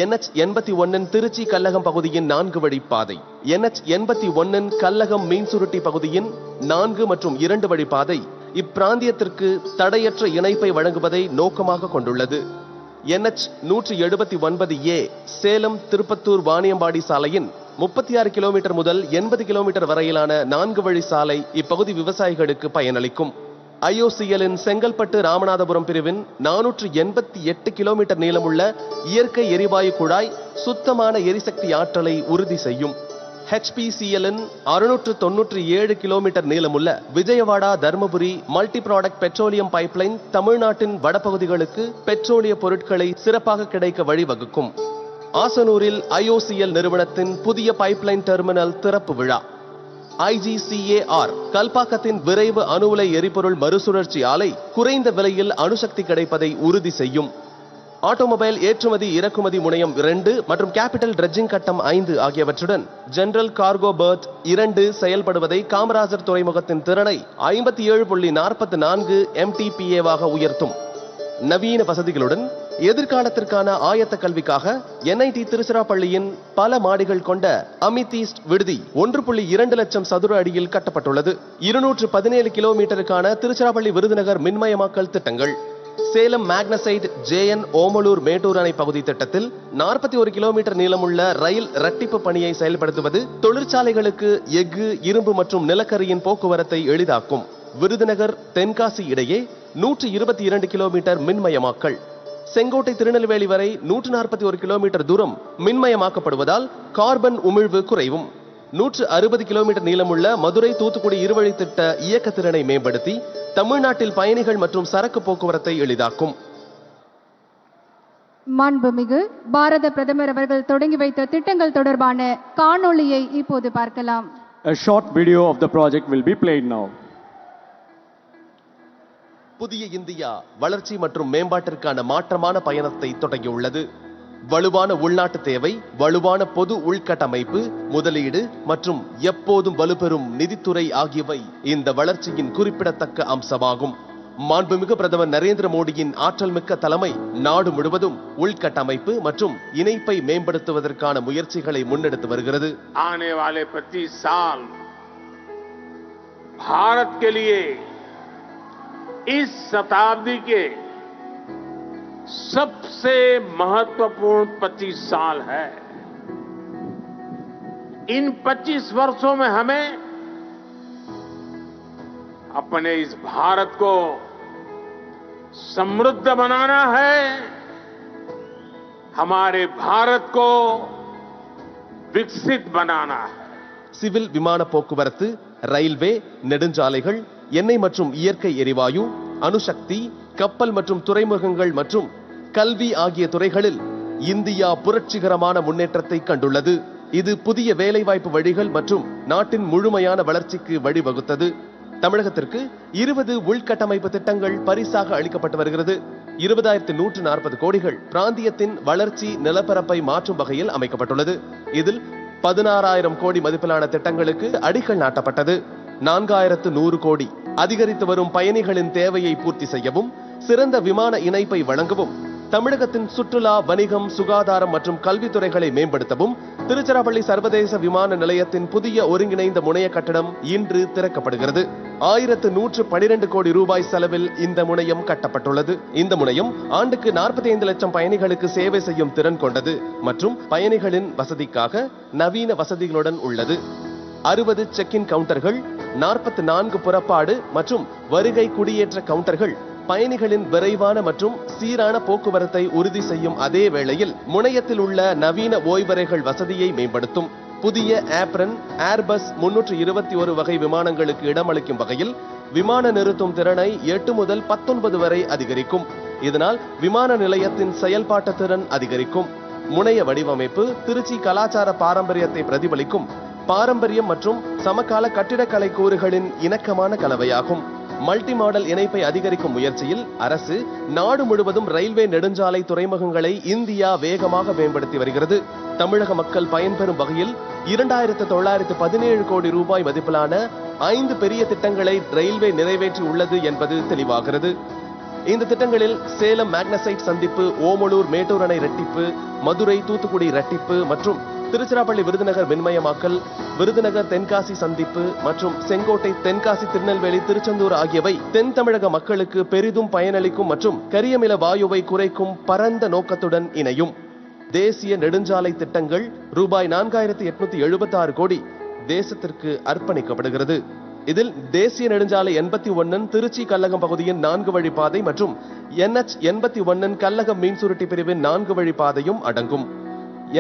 NH 81 திருச்சி கல்லகம் பகுதியின் 4 வழிப்பாதை, NH 81 கல்லகம் மீன்சுருட்டி பகுதியின் 4 மற்றும் 2 வழிப்பாதை இப்பிராந்தியத்திற்கு தடையற்ற இணைப்பை வழங்குவதை நோக்கமாக கொண்டுள்ளது. NH 179A சேலம் திருப்பத்தூர் வாணியம்பாடி சாலையின் 36 கிலோமீட்டர் முதல் 80 கிலோமீட்டர் வரையிலான 4 வழி சாலை இப்பகுதி விவசாயிகளுக்கு பயனளிக்கும். IOCLன் செங்கல்பட்டு ராமநாதபுரம் பிரிவின் 488 கிலோமீட்டர் நீளமுள்ள இயற்கை எரிவாயு குழாய் சுத்தமான எரிசக்தி ஆற்றலை உறுதி செய்யும். HPCLன் 697 கிலோமீட்டர் நீளமுள்ள Vijayawada Dharmapuri multi product petroleum pipeline தமிழ்நாட்டின் வடபகுதிகளுக்கு பெட்ரோலிய பொருட்களை சிறப்பாக கிடைக்க வழிவகுக்கும். ஆசனூரில் IOCL நிறுவனத்தின் புதிய பைப்லைன் டெர்மினல் திறப்பு விழா. IGCAR கல்பாக்கத்தின் விரைவு அணு உலை எரிபொருள் மறுசுழற்சி ஆலை குறைந்த விலையில் அணுசக்தி கிடைப்பதை உறுதி செய்யும். ஆட்டோமொபைல் ஏற்றுமதி இறக்குமதி முனையம் 2 மற்றும் கேபிட்டல் ட்ரெட்ஜிங் கட்டம் 5 ஆகியவற்றுடன் ஜெனரல் கார்கோ பெர்த் 2 செயல்படுவதை காமராஜர் துறைமுகத்தின் திறனை 57.44 MTPA உயர்த்தும். நவீன வசதிகளுடன் எதிர்காலத்திற்கான ஆயத்த கல்விக்காக NIT திருச்சிராப்பள்ளியின் பல மாடிகள் கொண்ட அமிதீஸ்ட் விடுதி 1.2 லட்சம் சதுர அடியில் கட்டப்பட்டுள்ளது. 217 கிலோமீட்டருக்கான திருச்சிராப்பள்ளி விருதுநகர் மின்மயமாக்கல் திட்டங்கள். சேலம் மேக்னசைட் JN ஓமலூர் மேட்டூர் அணை பகுதி திட்டத்தில் 41 கிலோமீட்டர் நீளமுள்ள ரயில் இரட்டிப்பு பணியை செயல்படுத்துவது தொழிற்சாலைகளுக்கு எஃகு, இரும்பு மற்றும் நிலக்கரியின் போக்குவரத்தை எளிதாக்கும். விருதுநகர் தென்காசி இடையே 122 கிலோமீட்டர் மின்மயமாக்கல். செங்கோட்டை திருநெல்வேலி வரை 141 கிலோமீட்டர் தூரம் மின்மயமாக்கப்படுவதால் கார்பன் உமிழ்வு குறைவும். 160 கிலோமீட்டர் நீளமுள்ள மதுரை தூத்துக்குடி இருவழி திட்ட இயக்க திறனை மேம்படுத்தி தமிழ்நாட்டில் பயணிகள் மற்றும் சரக்கு போக்குவரத்தை எளிதாக்கும். மாண்புமிகு பாரத பிரதமர் அவர்கள் தொடங்கி வைத்த திட்டங்கள் தொடர்பான காணொளியை இப்போது பார்க்கலாம். A short video of the project will be played now. புதிய இந்தியா வளர்ச்சி மற்றும் மேம்பாட்டிற்கான மாற்றமான பயணத்தை தொடங்கியுள்ளது. வலுவான உள்நாட்டு தேவை, வலுவான பொது உள்கட்டமைப்பு, முதலீடு மற்றும் எப்போதும் வலுப்பெறும் நிதித்துறை ஆகியவை இந்த வளர்ச்சியின் குறிப்பிடத்தக்க அம்சமாகும். மாண்புமிகு பிரதமர் நரேந்திர மோடியின் ஆற்றல் மிக்க தலைமை நாடு முழுவதும் உள்கட்டமைப்பு மற்றும் இணைப்பை மேம்படுத்துவதற்கான முயற்சிகளை முன்னெடுத்து வருகிறது. आने वाले 25 साल भारत के लिए इस शताब्दी के सबसे महत्वपूर्ण 25 साल है. इन 25 वर्षों में हमें अपने इस भारत को समृद्ध बनाना है, हमारे भारत को विकसित बनाना है. சிவில் விமான போக்குவரத்து, ரயில்வே, நெடுஞ்சாலைகள், எண்ணெய் மற்றும் இயற்கை எரிவாயு, அணுசக்தி, கப்பல் மற்றும் துறைமுகங்கள் மற்றும் கல்வி ஆகிய துறைகளில் இந்தியா புரட்சிகரமான முன்னேற்றத்தை கண்டுள்ளது. இது புதிய வேலைவாய்ப்பு வழிகள் மற்றும் நாட்டின் முழுமையான வளர்ச்சிக்கு வழிவகுத்தது. தமிழகத்திற்கு 20 உள்கட்டமைப்பு திட்டங்கள் பரிசாக அளிக்கப்பட்டு வருகிறது. 20,140 கோடிகள் பிராந்தியத்தின் வளர்ச்சி நிலப்பரப்பை மாற்றும் வகையில் அமைக்கப்பட்டுள்ளது. இதில் 16,000 கோடி மதிப்பிலான திட்டங்களுக்கு அடிக்கல் நாட்டப்பட்டது. 4,100 கோடி அதிகரித்து வரும் பயணிகளின் தேவையை பூர்த்தி செய்யவும், சிறந்த விமான இணைப்பை வழங்கவும், தமிழகத்தின் சுற்றுலா, வணிகம், சுகாதாரம் மற்றும் கல்வித்துறைகளை மேம்படுத்தவும் திருச்சிராப்பள்ளி சர்வதேச விமான நிலையத்தின் புதிய ஒருங்கிணைந்த முனைய கட்டடம் இன்று திறக்கப்படுகிறது. 1,112 கோடி ரூபாய் செலவில் இந்த முனையம் கட்டப்பட்டுள்ளது. இந்த முனையம் ஆண்டுக்கு 45 லட்சம் பயணிகளுக்கு சேவை செய்யும் திறன் கொண்டது மற்றும் பயணிகளின் வசதிக்காக நவீன வசதிகளுடன் உள்ளது. 60 செக்-இன் கவுண்டர்கள், 44 புறப்பாடு மற்றும் வருகை குடியேற்ற கவுண்டர்கள் பயணிகளின் விரைவான மற்றும் சீரான போக்குவரத்தை உறுதி செய்யும் அதே வேளையில் முனையத்தில் உள்ள நவீன ஓய்வறைகள் வசதியை மேம்படுத்தும். புதிய ஆப்ரன் ஏர்பஸ் 321 வகை விமானங்களுக்கு இடமளிக்கும் வகையில் விமான நிறுத்தும் திறனை 8 முதல் 19 வரை அதிகரிக்கும். இதனால் விமான நிலையத்தின் செயல்பாட்டு திறன் அதிகரிக்கும். முனைய வடிவமைப்பு திருச்சி கலாச்சார பாரம்பரியத்தை பிரதிபலிக்கும் பாரம்பரியம் மற்றும் சமகால கட்டிடக்கலை கூறுகளின் இணக்கமான கலவையாகும். மல்டி மாடல் இணைப்பை அதிகரிக்கும் முயற்சியில் அரசு நாடு முழுவதும் ரயில்வே, நெடுஞ்சாலை, துறைமுகங்களை இந்தியா வேகமாக மேம்படுத்தி வருகிறது. தமிழக மக்கள் பயன்பெறும் வகையில் 2,917 கோடி ரூபாய் மதிப்பிலான 5 பெரிய திட்டங்களை ரயில்வே நிறைவேற்றி உள்ளது என்பது தெளிவாகிறது. இந்த திட்டங்களில் சேலம் மேக்னசைட் சந்திப்பு, ஓமலூர் மேட்டூர் அணை இரட்டிப்பு, மதுரை தூத்துக்குடி இரட்டிப்பு மற்றும் திருச்சிராப்பள்ளி விருதுநகர் மின்மயமாக்கல், விருதுநகர் தென்காசி சந்திப்பு மற்றும் செங்கோட்டை தென்காசி திருநெல்வேலி திருச்செந்தூர் ஆகியவை தென் தமிழக மக்களுக்கு பெரிதும் பயனளிக்கும் மற்றும் கரியமில வாயுவை குறைக்கும் பரந்த நோக்கத்துடன் இணையும். தேசிய நெடுஞ்சாலை திட்டங்கள் ரூபாய் 4,876 கோடி தேசத்திற்கு அர்ப்பணிக்கப்படுகிறது. இதில் தேசிய நெடுஞ்சாலை 81 திருச்சி கல்லகம் பகுதியின் 4 வழிப்பாதை மற்றும் NH 81 கல்லகம் மீன்சுருட்டி பிரிவின் 4 வழிப்பாதையும் அடங்கும்.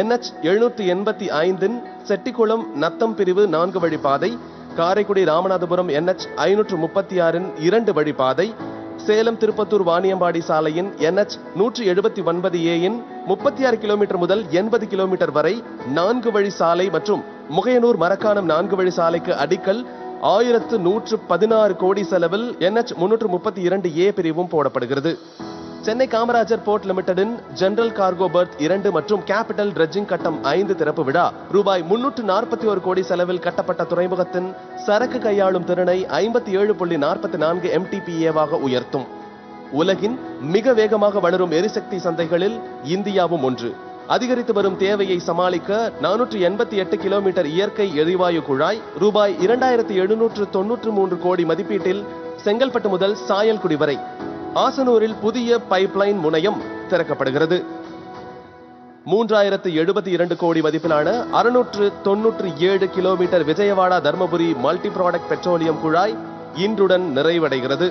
NH 785 செட்டிக்குளம் நத்தம் பிரிவு 4 வழிப்பாதை, காரைக்குடி ராமநாதபுரம் NH 536 2 வழிப்பாதை, சேலம் திருப்பத்தூர் வாணியம்பாடி சாலையின் NH 179A 36 கிலோமீட்டர் முதல் 80 கிலோமீட்டர் வரை 4 வழி சாலை மற்றும் முகையனூர் மரக்காணம் 4 வழி சாலைக்கு அடிக்கல் 1,116 கோடி செலவில் NH 332A பிரிவும் போடப்படுகிறது. சென்னை காமராஜர் போர்ட் லிமிடெடின் ஜெனரல் கார்கோ பெர்த் 2 மற்றும் கேபிட்டல் டிரெட்ஜிங் கட்டம் 5 திறப்பு விழா ரூபாய் 341 கோடி செலவில் கட்டப்பட்ட துறைமுகத்தின் சரக்கு கையாளும் திறனை 57.44 MTPA-வாக உயர்த்தும். உலகின் மிக வேகமாக வளரும் எரிசக்தி சந்தைகளில் இந்தியாவும் ஒன்று. அதிகரித்து வரும் தேவையை சமாளிக்க 488 கிலோமீட்டர் இயற்கை எரிவாயு குழாய் ரூபாய் 2,793 கோடி மதிப்பீட்டில் செங்கல்பட்டு முதல் சாயல்குடி வரை ஆசனூரில் புதிய பைப்லைன் முனையம் திறக்கப்படுகிறது. 3,072 கோடி மதிப்பிலான 697 kilometre Vijayawada Dharmapuri multi product petroleum குழாய் இன்றுடன் நிறைவடைகிறது.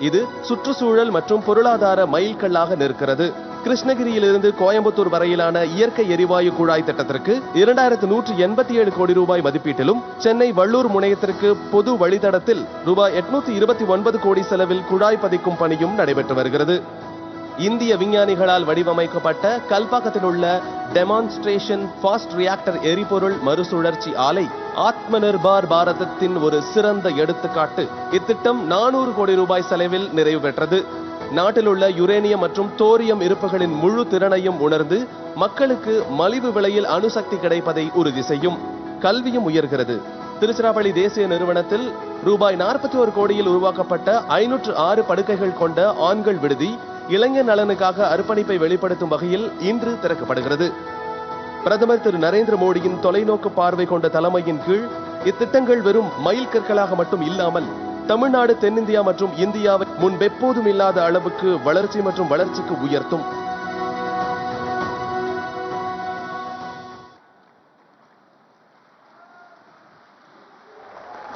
இது சுற்றுச்சூழல் மற்றும் பொருளாதார மைல்கல்லாக நிற்கிறது. கிருஷ்ணகிரியிலிருந்து கோயம்புத்தூர் வரையிலான இயற்கை எரிவாயு குழாய் திட்டத்திற்கு 2,187 கோடி ரூபாய் மதிப்பீட்டிலும், சென்னை வள்ளூர் முனையத்திற்கு பொது வழித்தடத்தில் ரூபாய் 829 கோடி செலவில் குழாய் பதிக்கும் பணியும் நடைபெற்று வருகிறது. இந்திய விஞ்ஞானிகளால் வடிவமைக்கப்பட்ட கல்பாக்கத்தில் உள்ள டெமான்ஸ்ட்ரேஷன் ஃபாஸ்ட் ரியாக்டர் எரிபொருள் மறுசுழற்சி ஆலை ஆத்ம நிர்பார் பாரதத்தின் ஒரு சிறந்த எடுத்துக்காட்டு. இத்திட்டம் 400 கோடி ரூபாய் செலவில் நிறைவு பெற்றது. நாட்டில் உள்ள யுரேனியம் மற்றும் தோரியம் இருப்புகளின் முழு திறனையும் உணர்ந்து மக்களுக்கு மலிவு விலையில் அணுசக்தி கிடைப்பதை உறுதி செய்யும். கல்வியும் உயர்கிறது. திருச்சிராப்பள்ளி தேசிய நிறுவனத்தில் ரூபாய் 41 கோடியில் உருவாக்கப்பட்ட 506 படுக்கைகள் கொண்ட ஆண்கள் விடுதி இளைஞர் நலனுக்காக அர்ப்பணிப்பை வெளிப்படுத்தும் வகையில் இன்று திறக்கப்படுகிறது. பிரதமர் திரு நரேந்திர மோடியின் தொலைநோக்கு பார்வை கொண்ட தலைமையின் கீழ் இத்திட்டங்கள் வெறும் மைல் கற்களாக மட்டும் இல்லாமல் தமிழ்நாடு, தென்னிந்தியா மற்றும் இந்தியாவை முன்பெப்போதும் இல்லாத அளவுக்கு வளர்ச்சி மற்றும் வளர்ச்சிக்கு உயர்த்தும்.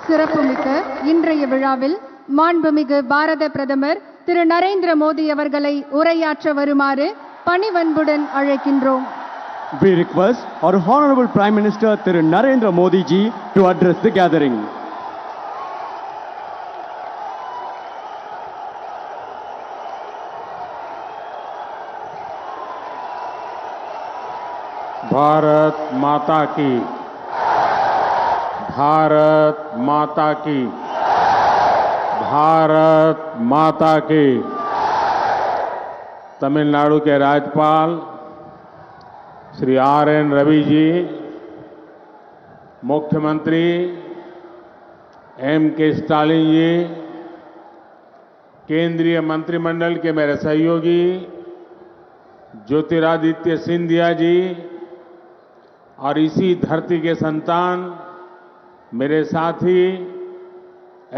சிறப்புமிக்க இன்றைய விழாவில் மாண்புமிகு பாரத பிரதமர் திரு நரேந்திர மோடி அவர்களை உரையாற்ற வருமாறு பணிவன்புடன் அழைக்கின்றோம். We request our Honorable Prime Minister Thiru Narendra Modi ji to address the gathering. Bharat माता की, भारत माता की, भारत माता की। तमिलनाडु के राज्यपाल श्री RN रवि जी, मुख्यमंत्री MK स्टालिन जी, केंद्रीय मंत्रिमंडल के मेरे सहयोगी ज्योतिरादित्य सिंधिया जी और इसी धरती के संतान मेरे साथी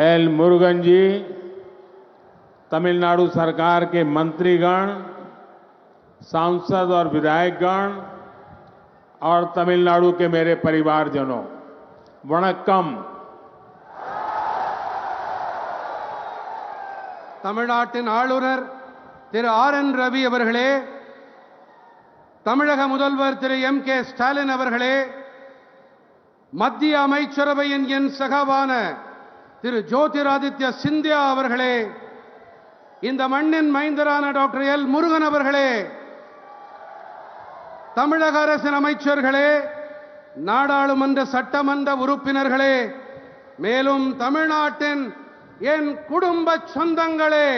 L मुरुगन जी, तमिलनाडु सरकार के मंत्रीगण, सांसद और विधायकगण और तमिलनाडु के मेरे परिवारजनों, वणक्कम। தமிழ்நாட்டின் ஆளுநர் திரு RN ரவி அவர்களே, தமிழக முதல்வர் திரு MK ஸ்டாலின் அவர்களே, மத்திய அமைச்சரவையின் என் சகாவான திரு ஜோதிராதித்ய சிந்தியா அவர்களே, இந்த மண்ணின் மைந்தரான டாக்டர் L முருகன் அவர்களே, தமிழக அரசின் அமைச்சர்களே, நாடாளுமன்ற சட்டமன்ற உறுப்பினர்களே, மேலும் தமிழ்நாட்டின் என் குடும்ப சொந்தங்களே,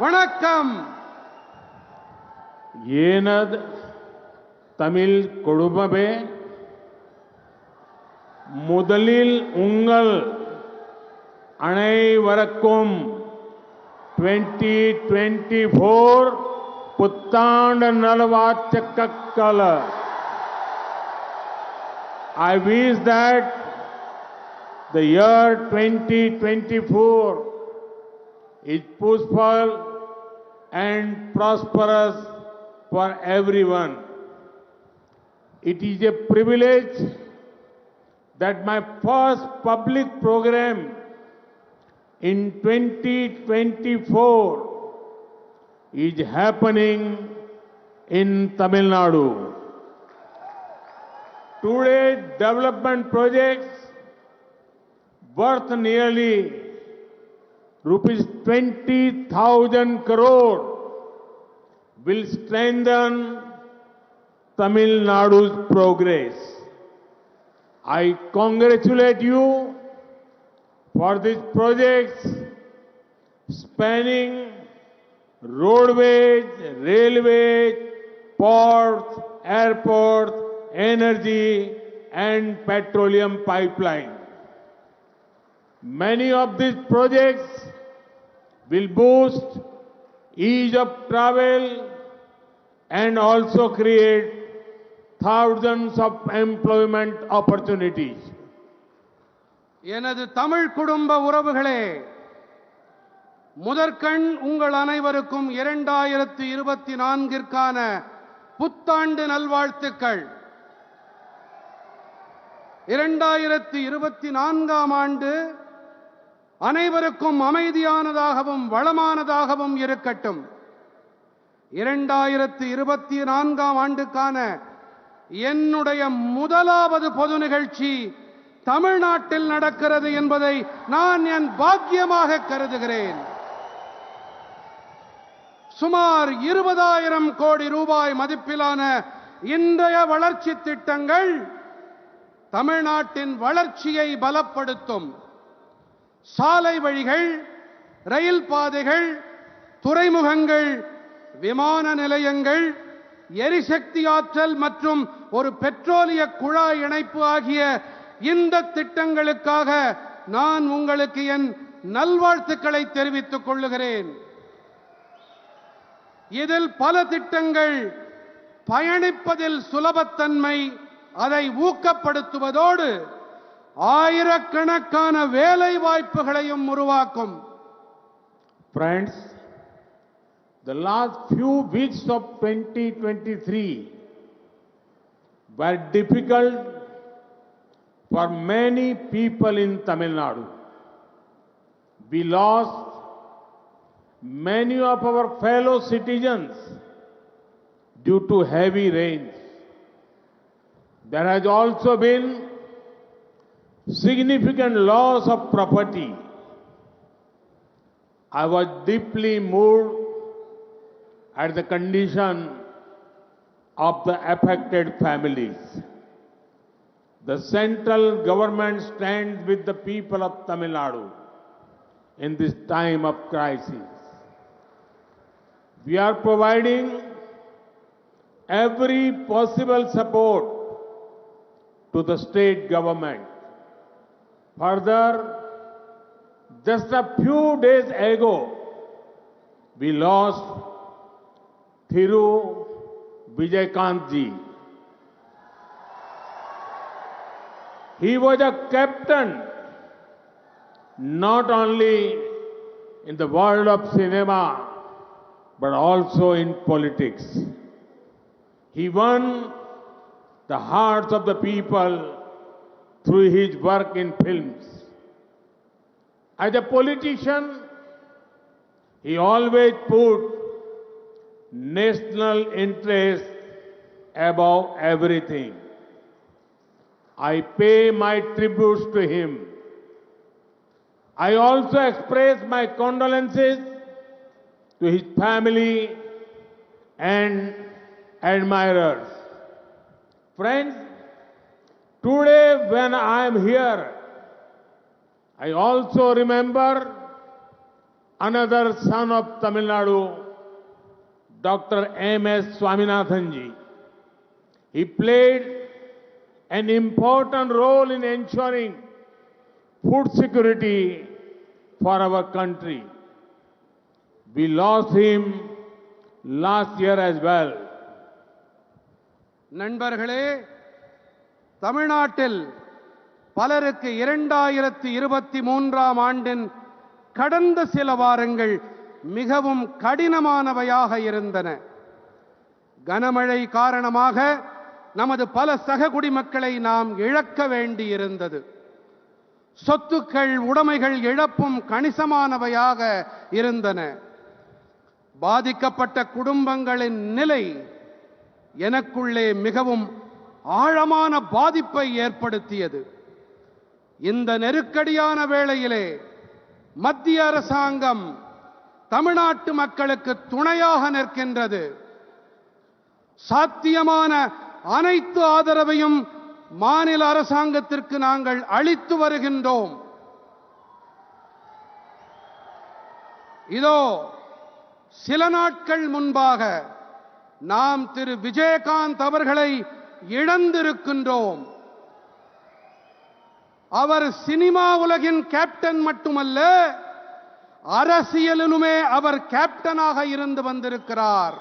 வணக்கம். ஏனது தமிழ் குடும்பமே, முதலில் உங்கள் அனைவருக்கும் 2024 புத்தாண்டு நல்வாழ்த்துக்கள். I wish that the year 2024 is peaceful and prosperous for everyone. It is a privilege that my first public program in 2024 is happening in Tamil Nadu. Today, development projects worth nearly rupees 20,000 crore will strengthen Tamil Nadu's progress. I congratulate you for these projects spanning roadways, railways, ports, airports, energy and petroleum pipeline. Many of these projects will boost ease of travel and also create thousands of employment opportunities. எனது தமிழ் குடும்ப உறவுகளே, முதற்கண் உங்கள் அனைவருக்கும் 2024ற்கான புத்தாண்டு நல்வாழ்த்துக்கள். 2024ஆம் ஆண்டு அனைவருக்கும் அமைதியானதாகவும் வளமானதாகவும் இருக்கட்டும். 2024ஆம் ஆண்டுக்கான என்னுடைய முதலாவது பொது நிகழ்ச்சி தமிழ்நாட்டில் நடக்கிறது என்பதை நான் என் பாக்கியமாக கருதுகிறேன். சுமார் 20,000 கோடி ரூபாய் மதிப்பிலான இன்றைய வளர்ச்சி திட்டங்கள் தமிழ்நாட்டின் வளர்ச்சியை பலப்படுத்தும். சாலை வழிகள், ரயில் பாதைகள், துறைமுகங்கள், விமான நிலையங்கள், எரிசக்தி ஆற்றல் மற்றும் ஒரு பெட்ரோலிய குழாய் இணைப்பு ஆகிய இந்த திட்டங்களுக்காக நான் உங்களுக்கு என் நல்வாழ்த்துக்களை தெரிவித்துக் கொள்ளுகிறேன். இதில் பல திட்டங்கள் பயணிப்பதில் சுலபத்தன்மை, அதை ஊக்கப்படுத்துவதோடு ஆயிரக்கணக்கான வேலை வாய்ப்புகளையும் உருவாக்கும். Friends, the last few weeks of 2023 were difficult for many people in Tamil Nadu. We lost many of our fellow citizens due to heavy rains. There has also been significant loss of property. I was deeply moved at the condition of the affected families. The central government stands with the people of Tamil Nadu in this time of crisis. We are providing every possible support to the state government. Further, just a few days ago, we lost Thiru Vijayakantji. He was a captain not only in the world of cinema, but also in politics. He won the hearts of the people through his work in films. As a politician, he always put national interest above everything. I pay my tributes to him. I also express my condolences to his family and admirers. Friends, today when I am here, I also remember another son of Tamil Nadu, Dr. M.S. Swaminathan ji. He played an important role in ensuring food security for our country. We lost him last year as well. நண்பர்களே, தமிழ்நாட்டில் பலருக்கு 2023ஆம் ஆண்டின் கடந்த சில வாரங்கள் மிகவும் கடினமானவையாக இருந்தன. கனமழை காரணமாக நமது பல சக குடிமக்களை நாம் இழக்க வேண்டியிருந்தது. சொத்துக்கள், உடைமைகள் இழப்பும் கணிசமானவையாக இருந்தன. பாதிக்கப்பட்ட குடும்பங்களின் நிலை எனக்குள்ளே மிகவும் ஆழமான பாதிப்பை ஏற்படுத்தியது. இந்த நெருக்கடியான வேளையிலே மத்திய அரசாங்கம் தமிழ்நாட்டு மக்களுக்கு துணையாக நிற்கின்றது. சாத்தியமான அனைத்து ஆதரவையும் மாநில அரசாங்கத்திற்கு நாங்கள் அளித்து வருகின்றோம். இதோ சில நாட்கள் முன்பாக நாம் திரு விஜயகாந்த் அவர்களை இழந்திருக்கின்றோம். அவர் சினிமா உலகின் கேப்டன் மட்டுமல்ல, அரசியலிலுமே அவர் கேப்டனாக இருந்து வந்திருக்கிறார்.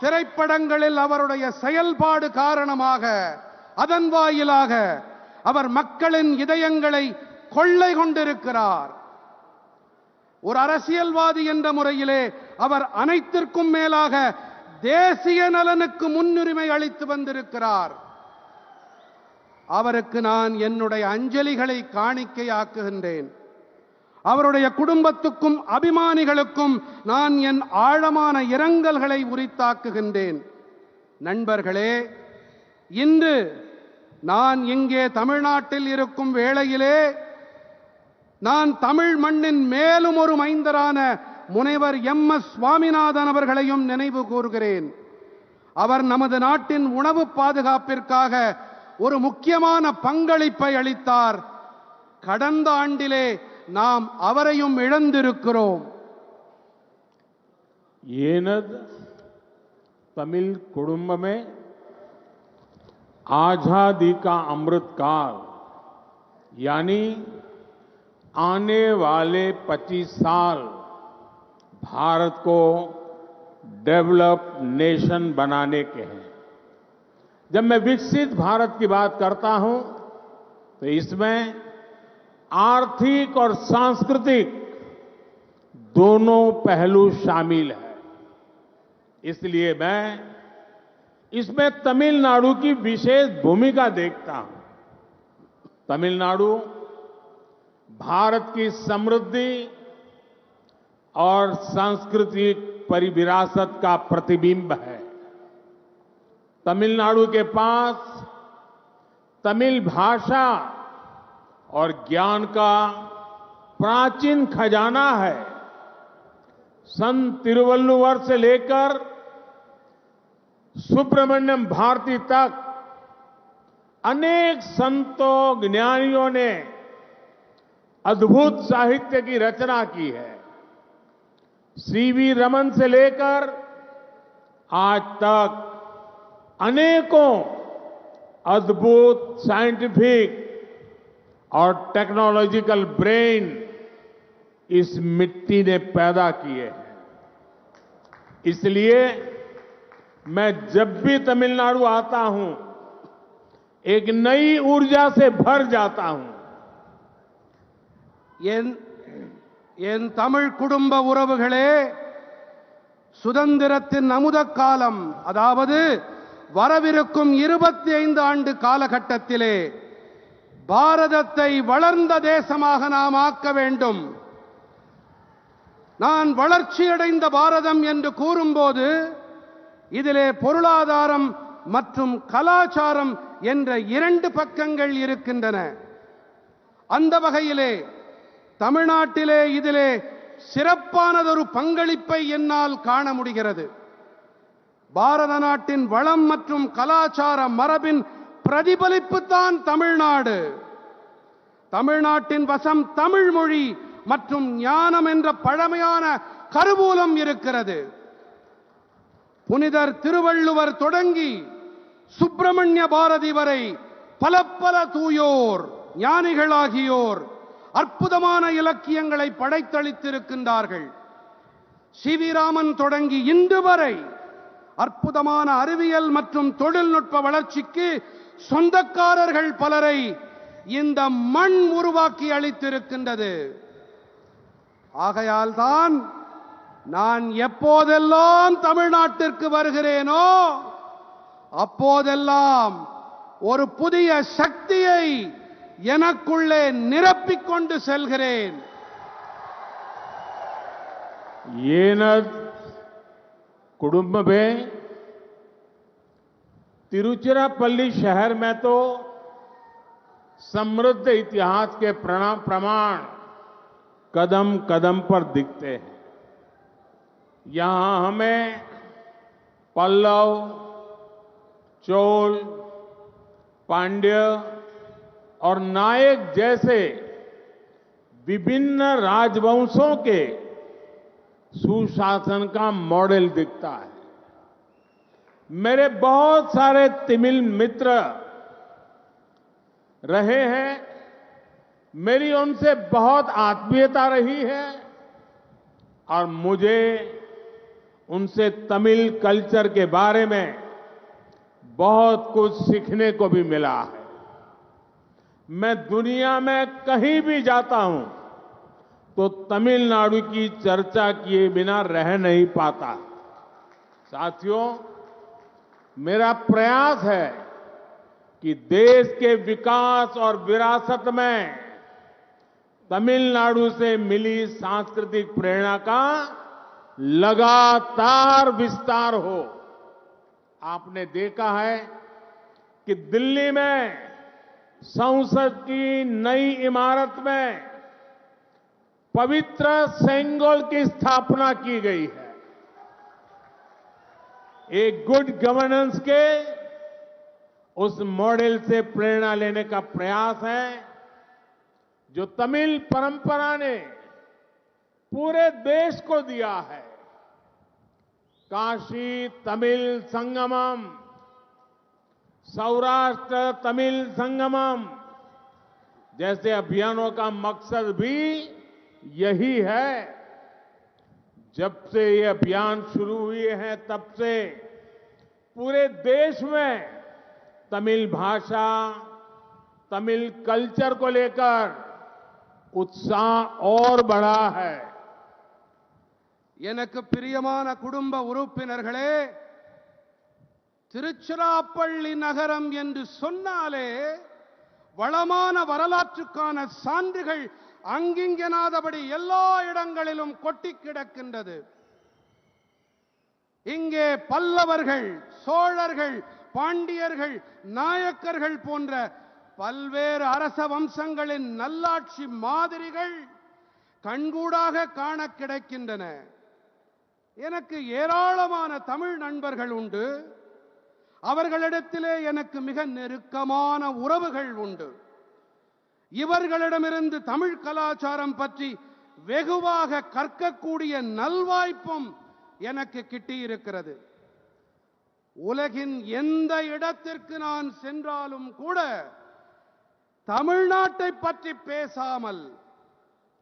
திரைப்படங்களில் அவருடைய செயல்பாடு காரணமாக, அதன் வாயிலாக அவர் மக்களின் இதயங்களை கொள்ளை கொண்டிருக்கிறார். ஒரு அரசியல்வாதி என்ற முறையிலே அவர் அனைத்திற்கும் மேலாக தேசிய நலனுக்கு முன்னுரிமை அளித்து வந்திருக்கிறார். அவருக்கு நான் என்னுடைய அஞ்சலிகளை காணிக்கையாக்குகின்றேன். அவருடைய குடும்பத்துக்கும் அபிமானிகளுக்கும் நான் என் ஆழமான இரங்கல்களை உரித்தாக்குகின்றேன். நண்பர்களே, இன்று நான் இங்கே தமிழ்நாட்டில் இருக்கும் வேளையிலே நான் தமிழ் மண்ணின் மேலும் ஒரு மைந்தரான முனைவர் எம்.எஸ். சுவாமிநாதன் அவர்களையும் நினைவு கூர்கிறேன். அவர் நமது நாட்டின் உணவு பாதுகாப்பிற்காக ஒரு முக்கியமான பங்களிப்பை அளித்தார். கடந்த ஆண்டிலே நாம் அவரையும் இழந்திருக்கிறோம். ஏனது तमिल कुटुंब में आजादी का अमृत काल यानी आने वाले 25 साल भारत को डेवलप नेशन बनाने के हैं. जब मैं विकसित भारत की बात करता हूं तो इसमें आर्थिक और सांस्कृतिक दोनों पहलू शामिल है. इसलिए मैं इसमें तमिलनाडु की विशेष भूमिका देखता हूं. तमिलनाडु भारत की समृद्धि और सांस्कृतिक परिविरासत का प्रतिबिंब है। तमिलनाडु के पास तमिल भाषा और ज्ञान का प्राचीन खजाना है। संत तिरुवल्लुवर से लेकर सुब्रमण्यम भारती तक अनेक संतों ज्ञानियों ने अद्भुत साहित्य की रचना की है। सीवी रमन से लेकर आज तक अनेकों अद्भुत साइंटिफिक और टेक्नोलॉजिकल ब्रेन इस मिट्टी ने पैदा किए हैं। इसलिए मैं जब भी तमिलनाडु आता हूं, एक नई ऊर्जा से भर जाता हूं। என் தமிழ் குடும்ப உறவுகளே, சுதந்திரத்தின் அமுத காலம், அதாவது வரவிருக்கும் 25 ஆண்டு காலகட்டத்திலே பாரதத்தை வளர்ந்த தேசமாக நாம் ஆக்க வேண்டும். நான் வளர்ச்சியடைந்த பாரதம் என்று கூறும்போது இதிலே பொருளாதாரம் மற்றும் கலாச்சாரம் என்ற 2 பக்கங்கள் இருக்கின்றன. அந்த வகையிலே தமிழ்நாட்டிலே இதிலே சிறப்பானதொரு பங்களிப்பை என்னால் காண முடிகிறது. பாரத நாட்டின் வளம் மற்றும் கலாச்சார மரபின் பிரதிபலிப்புத்தான் தமிழ்நாடு. தமிழ்நாட்டின் வசம் தமிழ் மொழி மற்றும் ஞானம் என்ற பழமையான கருவூலம் இருக்கிறது. புனிதர் திருவள்ளுவர் தொடங்கி சுப்பிரமணிய பாரதி வரை பல பல தூயோர் ஞானிகளாகியோர் அற்புதமான இலக்கியங்களை படைத்தளித்திருக்கின்றார்கள். சிவி ராமன் தொடங்கி இன்று வரை அற்புதமான அறிவியல் மற்றும் தொழில்நுட்ப வளர்ச்சிக்கு சொந்தக்காரர்கள் பலரை இந்த மண் உருவாக்கி அளித்திருக்கின்றது. ஆகையால் தான் நான் எப்போதெல்லாம் தமிழ்நாட்டிற்கு வருகிறேனோ அப்போதெல்லாம் ஒரு புதிய சக்தியை எனக்குள்ளே நிரப்பிக் கொண்டு செல்கிறேன். येनद कुडुम्ब में तिरुचिरापल्ली शहर में तो समृद्ध इतिहास के प्रमाण कदम कदम पर दिखते हैं। यहां हमें पल्लव, चोल, पांड्य और नायक जैसे विभिन्न राजवंशों के सुशासन का मॉडल दिखता है। मेरे बहुत सारे तमिल मित्र रहे हैं, मेरी उनसे बहुत आत्मीयता रही है और मुझे उनसे तमिल कल्चर के बारे में बहुत कुछ सीखने को भी मिला है। मैं दुनिया में कहीं भी जाता हूं तो तमिलनाडु की चर्चा किए बिना रह नहीं पाता। साथियों, मेरा प्रयास है कि देश के विकास और विरासत में तमिलनाडु से मिली सांस्कृतिक प्रेरणा का लगातार विस्तार हो। आपने देखा है कि दिल्ली में संसद की नई इमारत में पवित्र सेंगोल की स्थापना की गई है। एक गुड गवर्नेंस के उस मॉडल से प्रेरणा लेने का प्रयास है जो तमिल परंपरा ने पूरे देश को दिया है। काशी तमिल संगमम, सौराष्ट्र तमिल संगमम जैसे अभियानों का मकसद भी यही है। जब से ये अभियान शुरू हुए हैं तब से पूरे देश में तमिल भाषा, तमिल कल्चर को लेकर उत्साह और बढ़ा है। எனக்கு பிரியமான குடும்ப உறுப்பினர்களே, திருச்சிராப்பள்ளி நகரம் என்று சொன்னாலே வளமான வரலாற்றுக்கான சான்றுகள் அங்கிங்கெனாதபடி எல்லா இடங்களிலும் கொட்டி கிடக்கின்றது. இங்கே பல்லவர்கள், சோழர்கள், பாண்டியர்கள், நாயக்கர்கள் போன்ற பல்வேறு அரச வம்சங்களின் நல்லாட்சி மாதிரிகள் கண்கூடாக காண கிடைக்கின்றன. எனக்கு ஏராளமான தமிழ் நண்பர்கள் உண்டு. அவர்களிடத்திலே எனக்கு மிக நெருக்கமான உறவுகள் உண்டு. இவர்களிடமிருந்து தமிழ் கலாச்சாரம் பற்றி வெகுவாக கற்கக்கூடிய நல்வாய்ப்பும் எனக்கு கிட்டியிருக்கிறது. உலகின் எந்த இடத்திற்கு நான் சென்றாலும் கூட தமிழ்நாட்டை பற்றி பேசாமல்,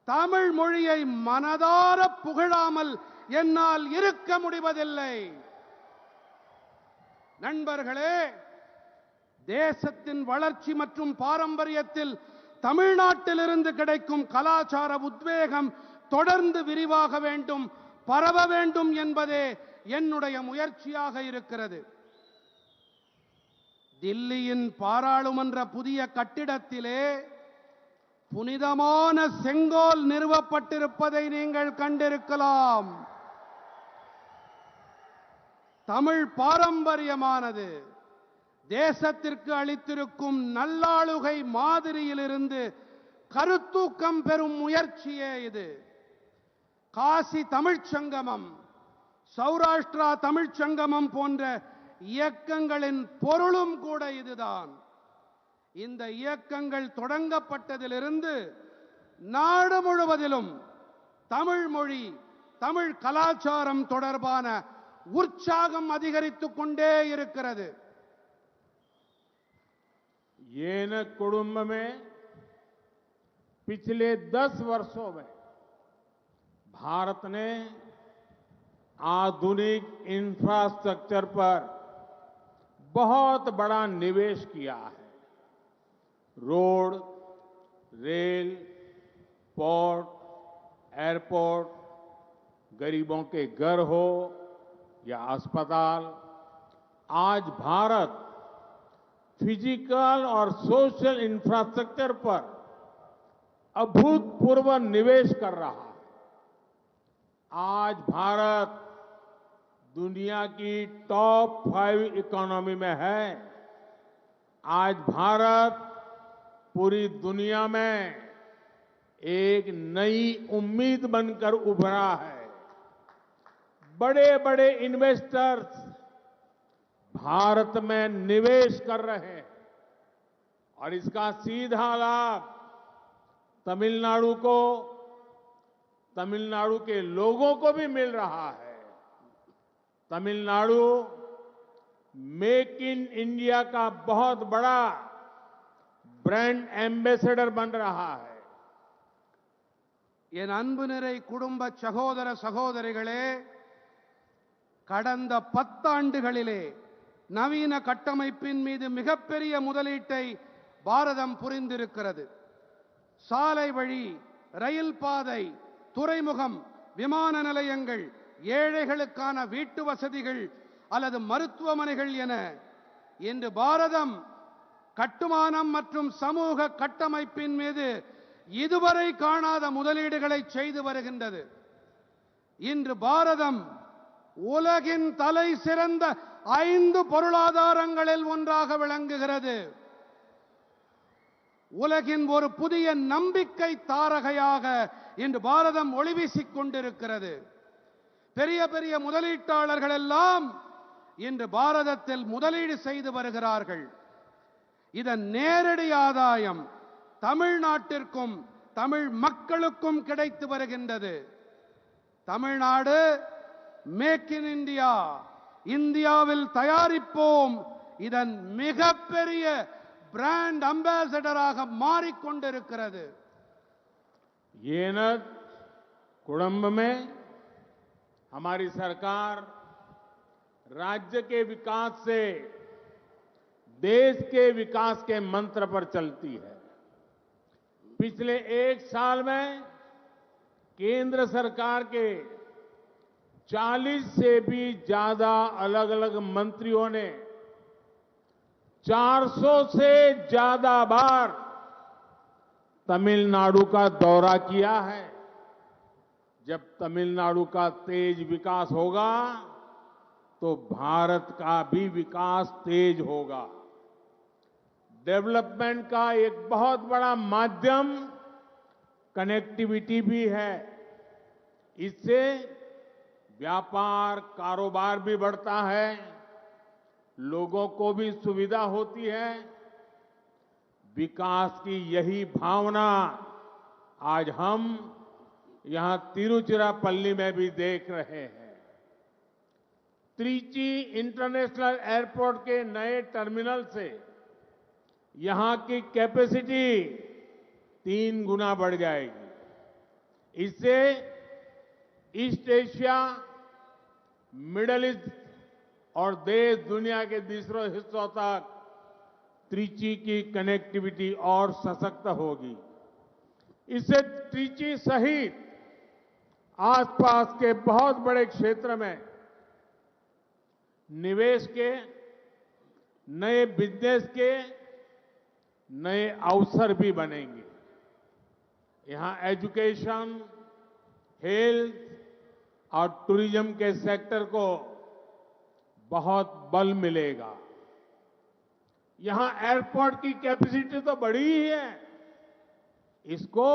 தமிழ் மொழியை மனதார புகழாமல் என்னால் இருக்க முடிவதில்லை. நண்பர்களே, தேசத்தின் வளர்ச்சி மற்றும் பாரம்பரியத்தில் தமிழ்நாட்டிலிருந்து கிடைக்கும் கலாச்சார உத்வேகம் தொடர்ந்து விரிவாக வேண்டும், பரவ வேண்டும் என்பதே என்னுடைய முயற்சியாக இருக்கிறது. தில்லியின் பாராளுமன்ற புதிய கட்டிடத்திலே புனிதமான செங்கோல் நிறுவப்பட்டிருப்பதை நீங்கள் கண்டிருக்கலாம். தமிழ் பாரம்பரியமானது தேசத்திற்கு அளித்திருக்கும் நல்லாளுகை மாதிரியிலிருந்து கருத்தூக்கம் பெறும் முயற்சியே இது. காசி தமிழ்ச் சங்கமம், சௌராஷ்டிரா தமிழ்ச் சங்கமம் போன்ற இயக்கங்களின் பொருளும் கூட இதுதான். இந்த இயக்கங்கள் தொடங்கப்பட்டதிலிருந்து நாடு முழுவதிலும் தமிழ் மொழி, தமிழ் கலாச்சாரம் தொடர்பான உற்சாகம் அதிகரித்துக் கொண்டே இருக்கிறது. येन कुडुंब में पिछले 10 वर्षों में भारत ने आधुनिक इंफ्रास्ट्रक्चर पर बहुत बड़ा निवेश किया है. रोड, रेल, पोर्ट, एयरपोर्ट, गरीबों के घर हो या अस्पताल, आज भारत फिजिकल और सोशल इंफ्रास्ट्रक्चर पर अभूतपूर्व निवेश कर रहा है. आज भारत दुनिया की टॉप 5 इकोनॉमी में है. आज भारत पूरी दुनिया में एक नई उम्मीद बनकर उभरा है. बड़े बड़े इन्वेस्टर्स भारत में निवेश कर रहे हैं और इसका सीधा लाभ तमिलनाडु को, तमिलनाडु के लोगों को भी मिल रहा है. तमिलनाडु मेक इन इंडिया का बहुत बड़ा ब्रांड एम्बेसडर बन रहा है. என் அன்பு நிறை குடும்ப சகோதர சகோதரிகளே, கடந்த 10 ஆண்டுகளிலே நவீன கட்டமைப்பின் மீது மிகப்பெரிய முதலீட்டை பாரதம் புரிந்திருக்கிறது. சாலை வழி, ரயில் பாதை, துறைமுகம், விமான நிலையங்கள், ஏழைகளுக்கான வீட்டு வசதிகள் அல்லது மருத்துவமனைகள் என இன்று பாரதம் கட்டுமானம் மற்றும் சமூக கட்டமைப்பின் மீது இதுவரை காணாத முதலீடுகளை செய்து வருகின்றது. இன்று பாரதம் உலகின் தலை சிறந்த 5 பொருளாதாரங்களில் ஒன்றாக விளங்குகிறது. உலகின் ஒரு புதிய நம்பிக்கை தாரகையாக இன்று பாரதம் ஒளிவீசிக் கொண்டிருக்கிறது. பெரிய பெரிய முதலீட்டாளர்கள் எல்லாம் இன்று பாரதத்தில் முதலீடு செய்து வருகிறார்கள். இதன் நேரடி ஆதாயம் தமிழ்நாட்டிற்கும் தமிழ் மக்களுக்கும் கிடைத்து வருகின்றது. தமிழ்நாடு மேக் இன் இந்தியா, இந்தியாவில் தயாரிப்போம், இதன் மிகப்பெரிய பிராண்ட் அம்பாசடராக மாறிக்கொண்டிருக்கிறது. येन कुडुंब में हमारी सरकार राज्य के विकास से देश के विकास के मंत्र पर चलती है. पिछले 1 साल में केंद्र सरकार के 40 से भी ज्यादा अलग अलग मंत्रियों ने 400 से ज्यादा बार तमिलनाडु का दौरा किया है। जब तमिलनाडु का तेज विकास होगा तो भारत का भी विकास तेज होगा। डेवलपमेंट का एक बहुत बड़ा माध्यम कनेक्टिविटी भी है। इससे व्यापार, कारोबार भी बढ़ता है, लोगों को भी सुविधा होती है। विकास की यही भावना आज हम यहां तिरुचिरापल्ली में भी देख रहे हैं। त्रिची इंटरनेशनल एयरपोर्ट के नए टर्मिनल से यहां की कैपेसिटी 3 गुना बढ़ जाएगी। इससे ईस्ट एशिया, मिडिल ईस्ट और देश दुनिया के दूसरे हिस्सों तक त्रिची की कनेक्टिविटी और सशक्त होगी। इससे त्रिची सहित आसपास के बहुत बड़े क्षेत्र में निवेश के, नए बिजनेस के नए अवसर भी बनेंगे। यहां एजुकेशन, हेल्थ और टूरिज्म के सेक्टर को बहुत बल मिलेगा। यहां एयरपोर्ट की कैपेसिटी तो बड़ी ही है, इसको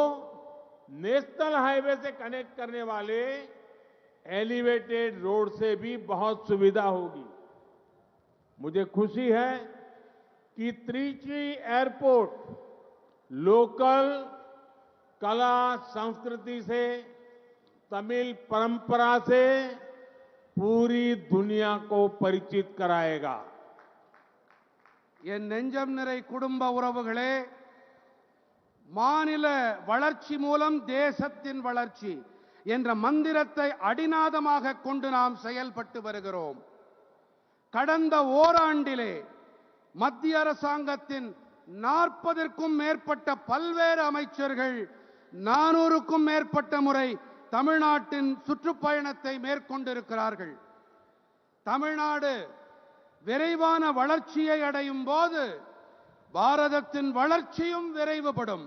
नेशनल हाईवे से कनेक्ट करने वाले एलिवेटेड रोड से भी बहुत सुविधा होगी। मुझे खुशी है कि त्रिची एयरपोर्ट लोकल कला संस्कृति से, तमिल परंपरा से पूरी दुनिया को परिचित कराएगा। என் நெஞ்சம் நிறை குடும்ப உறவுகளே, மாநில வளர்ச்சி மூலம் தேசத்தின் வளர்ச்சி என்ற மந்திரத்தை அடிநாதமாக கொண்டு நாம் செயல்பட்டு வருகிறோம். கடந்த ஓராண்டிலே மத்திய அரசாங்கத்தின் 40க்கும் மேற்பட்ட பல்வேறு அமைச்சர்கள் 400க்கும் மேற்பட்ட முறை தமிழ்நாட்டின் சுற்றுப்பயணத்தை மேற்கொண்டிருக்கிறார்கள். தமிழ்நாடு விரைவான வளர்ச்சியை அடையும் போது பாரதத்தின் வளர்ச்சியும் விரைவுபடும்.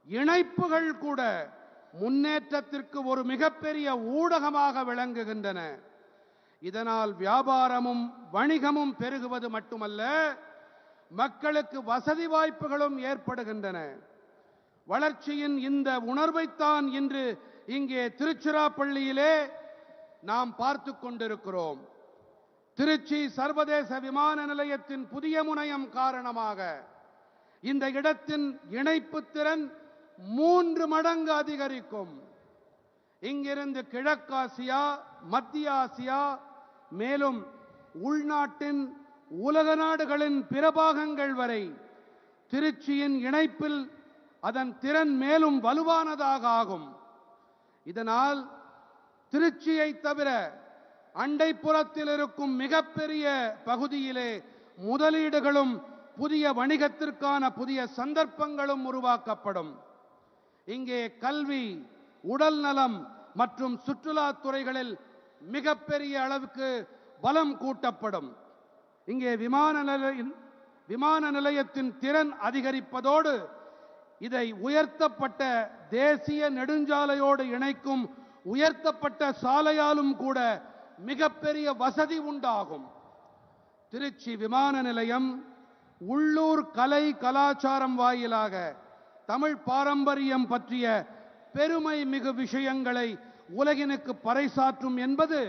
இணைப்புகள் கூட முன்னேற்றத்திற்கு ஒரு மிகப்பெரிய ஊடகமாக விளங்குகின்றன. இதனால் வியாபாரமும் வணிகமும் பெருகுவது மட்டுமல்ல, மக்களுக்கு வசதி வாய்ப்புகளும் ஏற்படுகின்றன. வளர்ச்சியின் இந்த உணர்வைத்தான் இன்று இங்கே திருச்சிராப்பள்ளியிலே நாம் பார்த்துக் கொண்டிருக்கிறோம். திருச்சி சர்வதேச விமான நிலையத்தின் புதிய முனையம் காரணமாக இந்த இடத்தின் இணைப்பு திறன் 3 மடங்கு அதிகரிக்கும். இங்கிருந்து கிழக்காசியா, மத்திய ஆசியா, மேலும் உள்நாட்டின் உலக நாடுகளின் பிற பாகங்கள் வரை திருச்சியின் இணைப்பில் அதன் திறன் மேலும் வலுவானதாக ஆகும். இதனால் திருச்சியை தவிர அண்டைப்புறத்தில் இருக்கும் மிகப்பெரிய பகுதியிலே முதலீடுகளும் புதிய வணிகத்திற்கான புதிய சந்தர்ப்பங்களும் உருவாக்கப்படும். இங்கே கல்வி, உடல் நலம் மற்றும் சுற்றுலா துறைகளில் மிகப்பெரிய அளவுக்கு பலம் கூட்டப்படும். இங்கே விமான நிலையத்தின் திறன் அதிகரிப்பதோடு இதை உயர்த்தப்பட்ட தேசிய நெடுஞ்சாலையோடு இணைக்கும் உயர்த்தப்பட்ட சாலையாலும் கூட மிகப்பெரிய வசதி உண்டாகும். திருச்சி விமான நிலையம் உள்ளூர் கலை கலாச்சாரம் வாயிலாக தமிழ் பாரம்பரியம் பற்றிய பெருமை மிகு விஷயங்களை உலகினுக்கு பறைசாற்றும் என்பது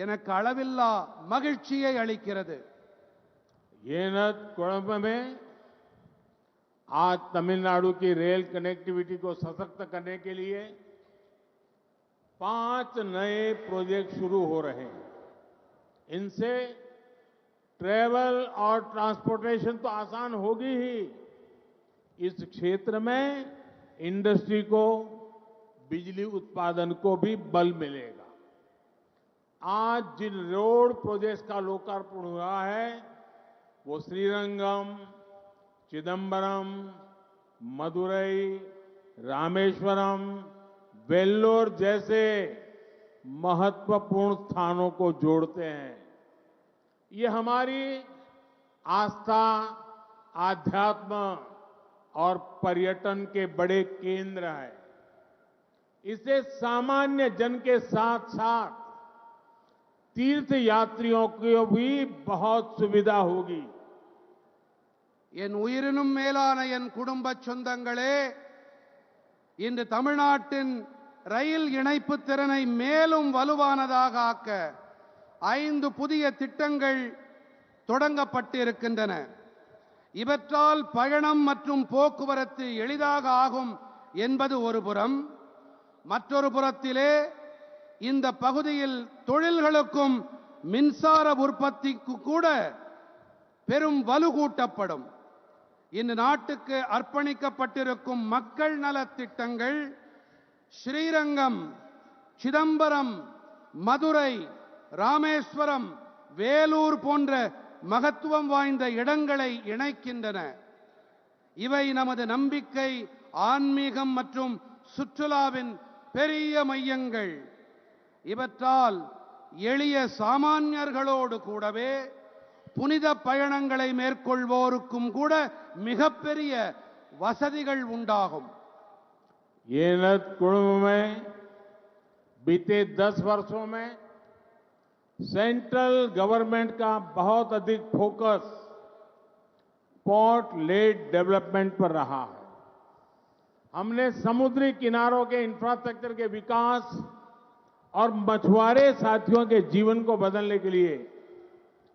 எனக்கு அளவில்லா மகிழ்ச்சியை அளிக்கிறது. कुड़म में आज तमिलनाडु की रेल कनेक्टिविटी को सशक्त करने के लिए 5 नए प्रोजेक्ट शुरू हो रहे हैं. इनसे ट्रैवल और ट्रांसपोर्टेशन तो आसान होगी ही, इस क्षेत्र में इंडस्ट्री को, बिजली उत्पादन को भी बल मिलेगा. आज जिन रोड प्रोजेक्ट्स का लोकार्पण हुआ है वो श्रीरंगम, चिदंबरम, मदुरई, रामेश्वरम, वेल्लोर जैसे महत्वपूर्ण स्थानों को जोड़ते हैं. ये हमारी आस्था, आध्यात्म और पर्यटन के बड़े केंद्र हैं। इससे सामान्य जन के साथ साथ तीर्थ यात्रियों को भी बहुत सुविधा होगी। என் உயிரினும் மேலான என் குடும்ப சொந்தங்களே, இன்று தமிழ்நாட்டின் ரயில் இணைப்பு திறனை மேலும் வலுவானதாக ஆக்க 5 புதிய திட்டங்கள் தொடங்கப்பட்டிருக்கின்றன. இவற்றால் பயணம் மற்றும் போக்குவரத்து எளிதாக ஆகும் என்பது ஒரு புறம். மற்றொரு புறத்திலே இந்த பகுதியில் தொழில்களுக்கும் மின்சார உற்பத்திக்கு கூட பெரும் வலு கூட்டப்படும். இந்த நாட்டுக்கு அர்ப்பணிக்கப்பட்டிருக்கும் மக்கள் நலத் திட்டங்கள் ஸ்ரீரங்கம், சிதம்பரம், மதுரை, ராமேஸ்வரம், வேலூர் போன்ற மகத்துவம் வாய்ந்த இடங்களை இணைக்கின்றன. இவை நமது நம்பிக்கை, ஆன்மீகம் மற்றும் சுற்றுலாவின் பெரிய மையங்கள். இவற்றால் எளிய சாமானியர்களோடு கூடவே புனித பயணங்களை மேற்கொள்வோருக்கும் கூட மிகப்பெரிய வசதிகள் உண்டாகும். येनत कुंभ में बीते 10 वर्षों में सेंट्रल गवर्नमेंट का बहुत अधिक फोकस पोर्ट लेड डेवलपमेंट पर रहा है। हमने समुद्री किनारों के इंफ्रास्ट्रक्चर के विकास और मछुआरे साथियों के जीवन को बदलने के लिए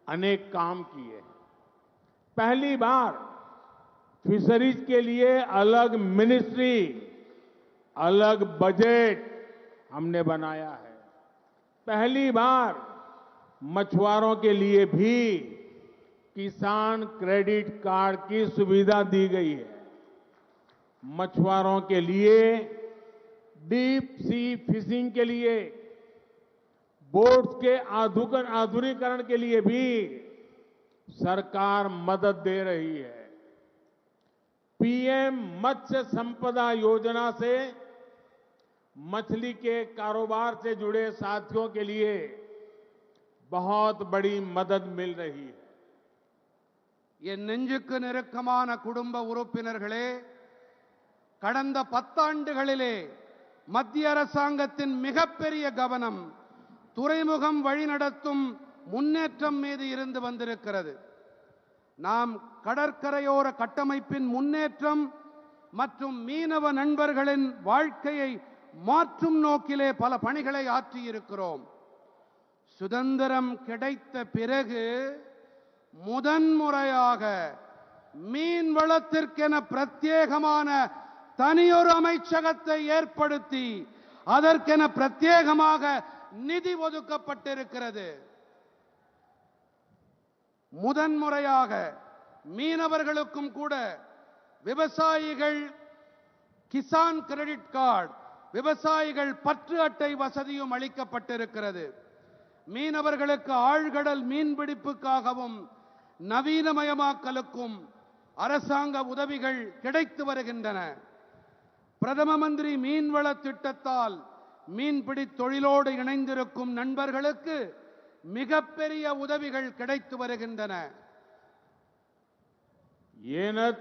अनेक काम किए। पहली बार फिशरीज के लिए अलग मिनिस्ट्री, अलग बजट हमने बनाया है। पहली बार मछुआरों के लिए भी किसान क्रेडिट कार्ड की सुविधा दी गई है। मछुआरों के लिए डीप सी फिशिंग के लिए बोट्स के आधुनिकीकरण के लिए भी सरकार मदद दे रही है। पीएम मत्स्य संपदा योजना से मछली के कारोबार से जुड़े साथियों के लिए बहुत बड़ी मदद मिल रही है। என் நெஞ்சுக்கு நெருக்கமான குடும்ப உறுப்பினர்களே, கடந்த 10 ஆண்டுகளிலே மத்திய அரசாங்கத்தின் மிகப்பெரிய கவனம் துறைமுகம் வழிநடத்தும் முன்னேற்றம் மீது இருந்து வந்திருக்கிறது. நாம் கடற்கரையோர கட்டமைப்பின் முன்னேற்றம் மற்றும் மீனவ நண்பர்களின் வாழ்க்கையை மாற்றும் நோக்கிலே பல பணிகளை ஆற்றியிருக்கிறோம். சுதந்திரம் கிடைத்த பிறகு முதன்முறையாக மீன் வளத்திற்கென பிரத்யேகமான தனியொரு அமைச்சகத்தை ஏற்படுத்தி அதற்கென பிரத்யேகமாக நிதி ஒதுக்கப்பட்டிருக்கிறது. முதன்முறையாக மீனவர்களுக்கும் கூட விவசாயிகள் கிசான் கிரெடிட் கார்டு, விவசாயிகள் பற்று அட்டை வசதியும் அளிக்கப்பட்டிருக்கிறது. மீனவர்களுக்கு ஆழ்கடல் மீன்பிடிப்புக்காகவும் நவீனமயமாக்கலுக்கும் அரசாங்க உதவிகள் கிடைத்து வருகின்றன. பிரதம மந்திரி மீன்வள திட்டத்தால் மீன்பிடி தொழிலோடு இணைந்திருக்கும் நண்பர்களுக்கு மிகப்பெரிய உதவிகள் கிடைத்து வருகின்றன. येनत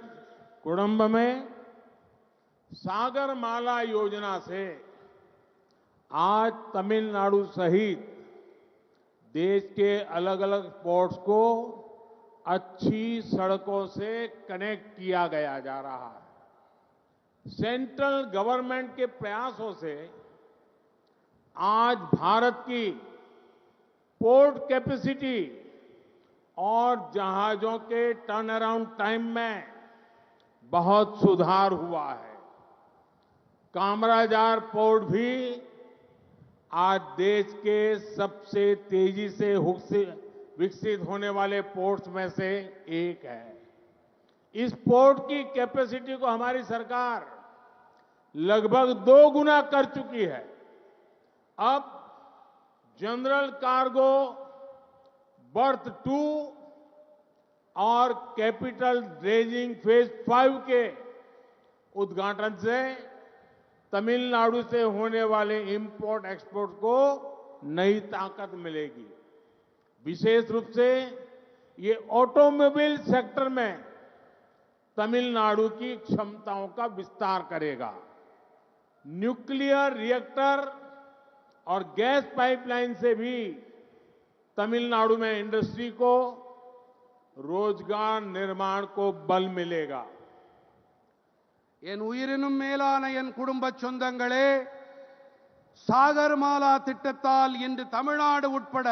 कुडुंब में सागरमाला योजना से आज तमिलनाडु सहित देश के अलग अलग पोर्ट्स को अच्छी सड़कों से कनेक्ट किया गया जा रहा है। सेंट्रल गवर्नमेंट के प्रयासों से आज भारत की पोर्ट कैपेसिटी और जहाजों के टर्न अराउंड टाइम में बहुत सुधार हुआ है। कामराजार पोर्ट भी आज देश के सबसे तेजी से विकसित होने वाले पोर्ट्स में से एक है। इस पोर्ट की कैपेसिटी को हमारी सरकार लगभग 2 गुना कर चुकी है। अब जनरल कार्गो बर्थ 2 और कैपिटल ड्रेजिंग फेज 5 के उद्घाटन से तमिलनाडु से होने वाले इंपोर्ट एक्सपोर्ट को नई ताकत मिलेगी। विशेष रूप से ये ऑटोमोबाइल सेक्टर में तमिलनाडु की क्षमताओं का विस्तार करेगा। न्यूक्लियर रिएक्टर और गैस पाइपलाइन से भी तमिलनाडु में इंडस्ट्री को रोजगार निर्माण को बल मिलेगा। என் உயிரினும் மேலான என் குடும்ப சொந்தங்களே, சாகர்மாலா திட்டத்தால் இன்று தமிழ்நாடு உட்பட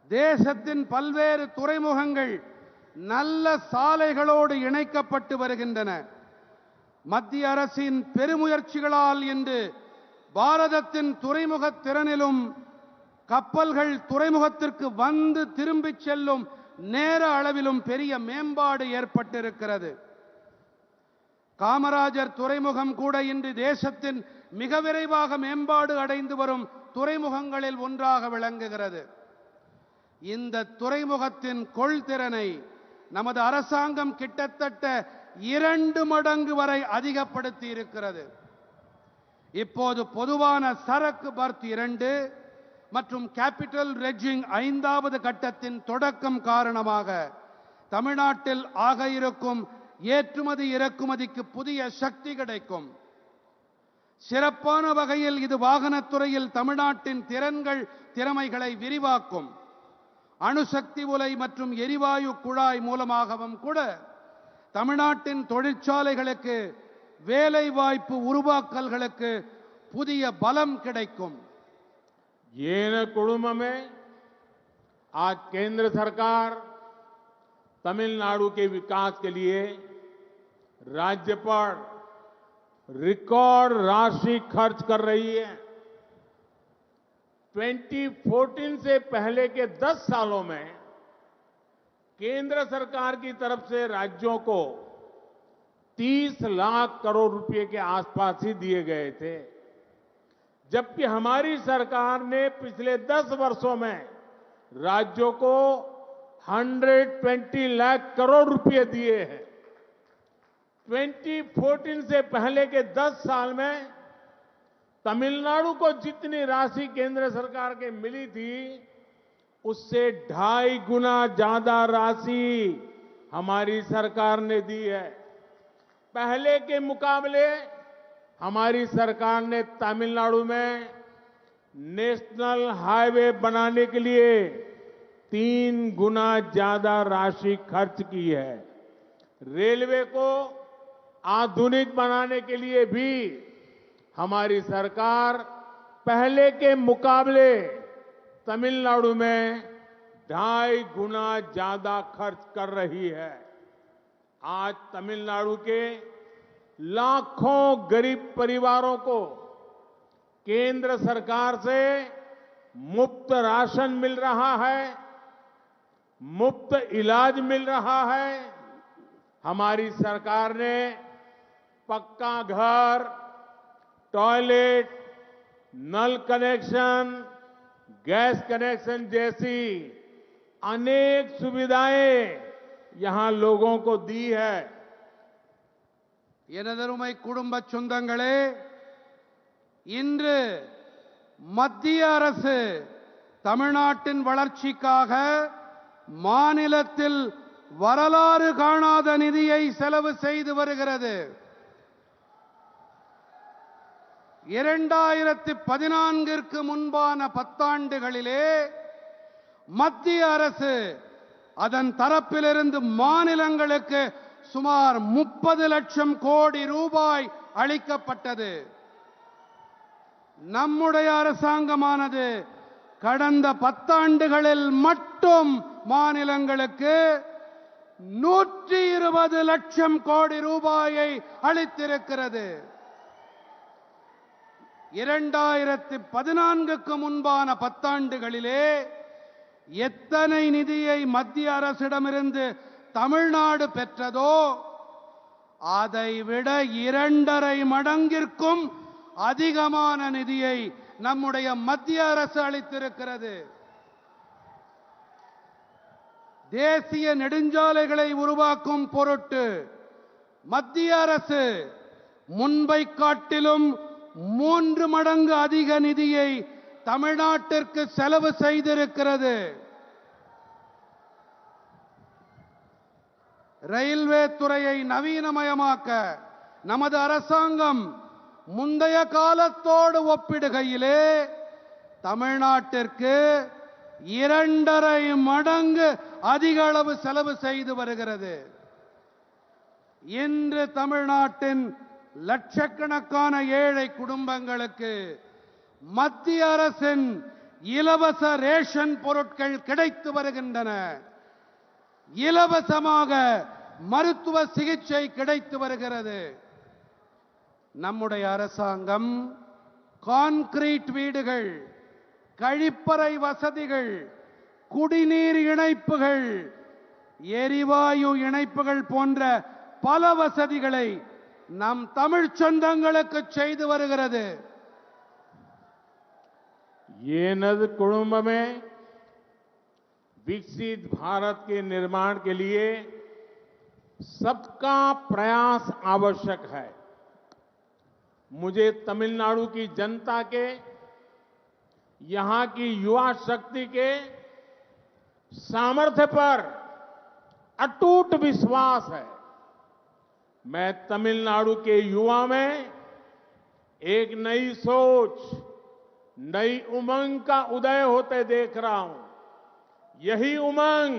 தேசத்தின் பல்வேறு துறைமுகங்கள் நல்ல சாலைகளோடு இணைக்கப்பட்டு வருகின்றன. மத்திய அரசின் பெருமுயற்சிகளால் இன்று பாரதத்தின் துறைமுக திறனிலும் கப்பல்கள் துறைமுகத்திற்கு வந்து திரும்பிச் செல்லும் நேர அளவிலும் பெரிய மேம்பாடு ஏற்பட்டிருக்கிறது. காமராஜர் துறைமுகம் கூட இன்று தேசத்தின் மிக விரைவாக மேம்பாடு அடைந்து வரும் துறைமுகங்களில் ஒன்றாக விளங்குகிறது. இந்த துறைமுகத்தின் கொள்திறனை நமது அரசாங்கம் கிட்டத்தட்ட 2 மடங்கு வரை அதிகப்படுத்தி இருக்கிறது. இப்போது பொதுவான சரக்கு பர்த் 2 மற்றும் கேபிட்டல் ரெட்ஜிங் 5வது கட்டத்தின் தொடக்கம் காரணமாக தமிழ்நாட்டில் ஆக இருக்கும் ஏற்றுமதி இறக்குமதிக்கு புதிய சக்தி கிடைக்கும். சிறப்பான வகையில் இது வாகனத்துறையில் தமிழ்நாட்டின் திறமைகளை விரிவாக்கும். அணுசக்தி உலை மற்றும் எரிவாயு குழாய் மூலமாகவும் கூட தமிழ்நாட்டின் தொழிற்சாலைகளுக்கு வேலை வாய்ப்பு உருவாக்கல்களுக்கு புதிய பலம் கிடைக்கும். येन कुडुम में आज केंद्र सरकार तमिलनाडु के विकास के लिए राज्य पर रिकॉर्ड राशि खर्च कर रही है। 2014 से पहले के 10 सालों में केंद्र सरकार की तरफ से राज्यों को 30 लाख करोड़ रुपए के आसपास ही दिए गए थे, जबकि हमारी सरकार ने पिछले 10 वर्षों में राज्यों को 120 लाख करोड़ रुपए दिए हैं। 2014 से पहले के 10 साल में तमिलनाडु को जितनी राशि केंद्र सरकार के मिली थी, उससे 2.5 गुना ज्यादा राशि हमारी सरकार ने दी है। पहले के मुकाबले हमारी सरकार ने तमिलनाडु में नेशनल हाईवे बनाने के लिए 3 गुना ज्यादा राशि खर्च की है। रेलवे को आधुनिक बनाने के लिए भी हमारी सरकार पहले के मुकाबले तमिलनाडु में 2.5 गुना ज्यादा खर्च कर रही है। आज तमिलनाडु के लाखों गरीब परिवारों को केंद्र सरकार से मुफ्त राशन मिल रहा है, मुफ्त इलाज मिल रहा है। हमारी सरकार ने पक्का घर, टॉयलेट, नल कनेक्शन, गैस कनेक्शन जैसी अनेक सुविधाएं यहां लोगों को दी है। எனதருமை குடும்ப சொந்தங்களே, இன்று மத்திய அரசு தமிழ்நாட்டின் வளர்ச்சிக்காக மாநிலத்தில் வரலாறு காணாத நிதியை செலவு செய்து வருகிறது. 2014ற்கு முன்பான 10 ஆண்டுகளிலே மத்திய அரசு அதன் தரப்பிலிருந்து மாநிலங்களுக்கு சுமார் 30 லட்சம் கோடி ரூபாய் அளிக்கப்பட்டது. நம்முடைய அரசாங்கமானது கடந்த 10 ஆண்டுகளில் மட்டும் மாநிலங்களுக்கு 120 லட்சம் கோடி ரூபாயை அளித்திருக்கிறது. 2014க்கு முன்பான 10 ஆண்டுகளிலே எத்தனை நிதியை மத்திய அரசிடமிருந்து தமிழ்நாடு பெற்றதோ அதைவிட 2.5 மடங்கிற்கும் அதிகமான நிதியை நம்முடைய மத்திய அரசு அளித்திருக்கிறது. தேசிய நெடுஞ்சாலைகளை உருவாக்கும் பொருட்டு மத்திய அரசு முன்பை காட்டிலும் 3 மடங்கு அதிக நிதியை தமிழ்நாட்டிற்கு செலவு செய்திருக்கிறது. ரயில்வே துறையை நவீனமயமாக்க நமது அரசாங்கம் முந்தைய காலத்தோடு ஒப்பிடுகையிலே தமிழ்நாட்டிற்கு 2.5 மடங்கு அதிக அளவு செலவு செய்து வருகிறது. இன்று தமிழ்நாட்டின் லட்சக்கணக்கான ஏழை குடும்பங்களுக்கு மத்திய அரசின் இலவச ரேஷன் பொருட்கள் கிடைத்து வருகின்றன. இலவசமாக மருத்துவ சிகிச்சை கிடைத்து வருகிறது. நம்முடைய அரசாங்கம் கான்கிரீட் வீடுகள், கழிப்பறை வசதிகள், குடிநீர் இணைப்புகள், எரிவாயு இணைப்புகள் போன்ற பல வசதிகளை நம் தமிழ் சொந்தங்களுக்கு செய்து வருகிறது. ये नद कुटुंब में विकसित भारत के निर्माण के लिए सबका प्रयास आवश्यक है. मुझे तमिलनाडु की जनता के, यहां की युवा शक्ति के सामर्थ्य पर अटूट विश्वास है. मैं तमिलनाडु के युवा में एक नई सोच, नई उमंग का उदय होते देख रहा हूं. यही उमंग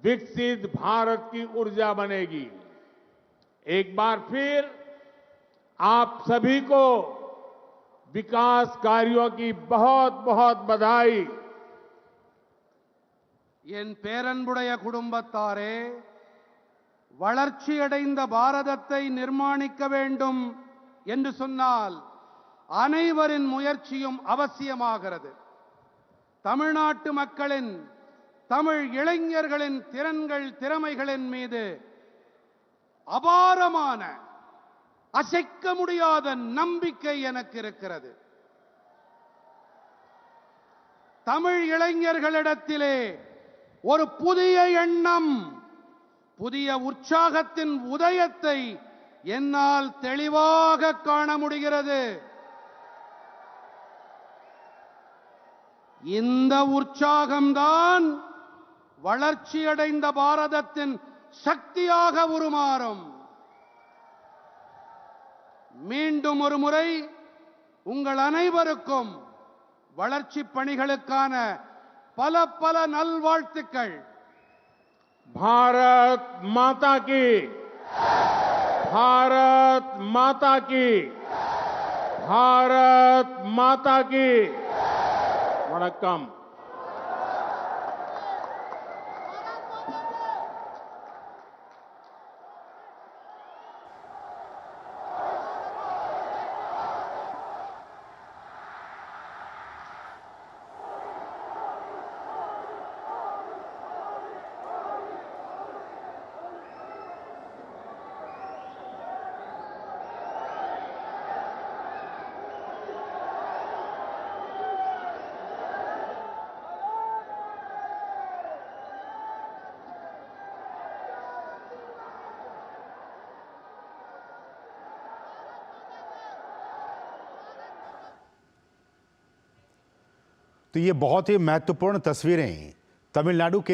विकसित भारत की ऊर्जा बनेगी. एक बार फिर आप सभी को विकास कार्यों की बहुत बहुत बधाई. என் பேரன்புடைய குடும்பத்தாரே, வளர்ச்சியடைந்த பாரதத்தை நிர்மாணிக்க வேண்டும் என்று சொன்னால் அனைவரின் முயற்சியும் அவசியமாகிறது. தமிழ்நாட்டு மக்களின், தமிழ் இளைஞர்களின் திறன்கள், திறமைகளின் மீது அபாரமான, அசைக்க முடியாத நம்பிக்கை எனக்கு இருக்கிறது. தமிழ் இளைஞர்களிடத்திலே ஒரு புதிய எண்ணம், புதிய உற்சாகத்தின் உதயத்தை என்னால் தெளிவாக காண முடிகிறது. இந்த உற்சாகம்தான் வளர்ச்சியடைந்த பாரதத்தின் சக்தியாக உருமாறும். மீண்டும் ஒரு முறை உங்கள் அனைவருக்கும் வளர்ச்சி பணிகளுக்கான பல பல நல்வாழ்த்துக்கள். भारत माता की, भारत माता की, भारत माता की. वणक्कम. तो ये बहुत ही महत्वपूर्ण तस्वीरें तमिलनाडु के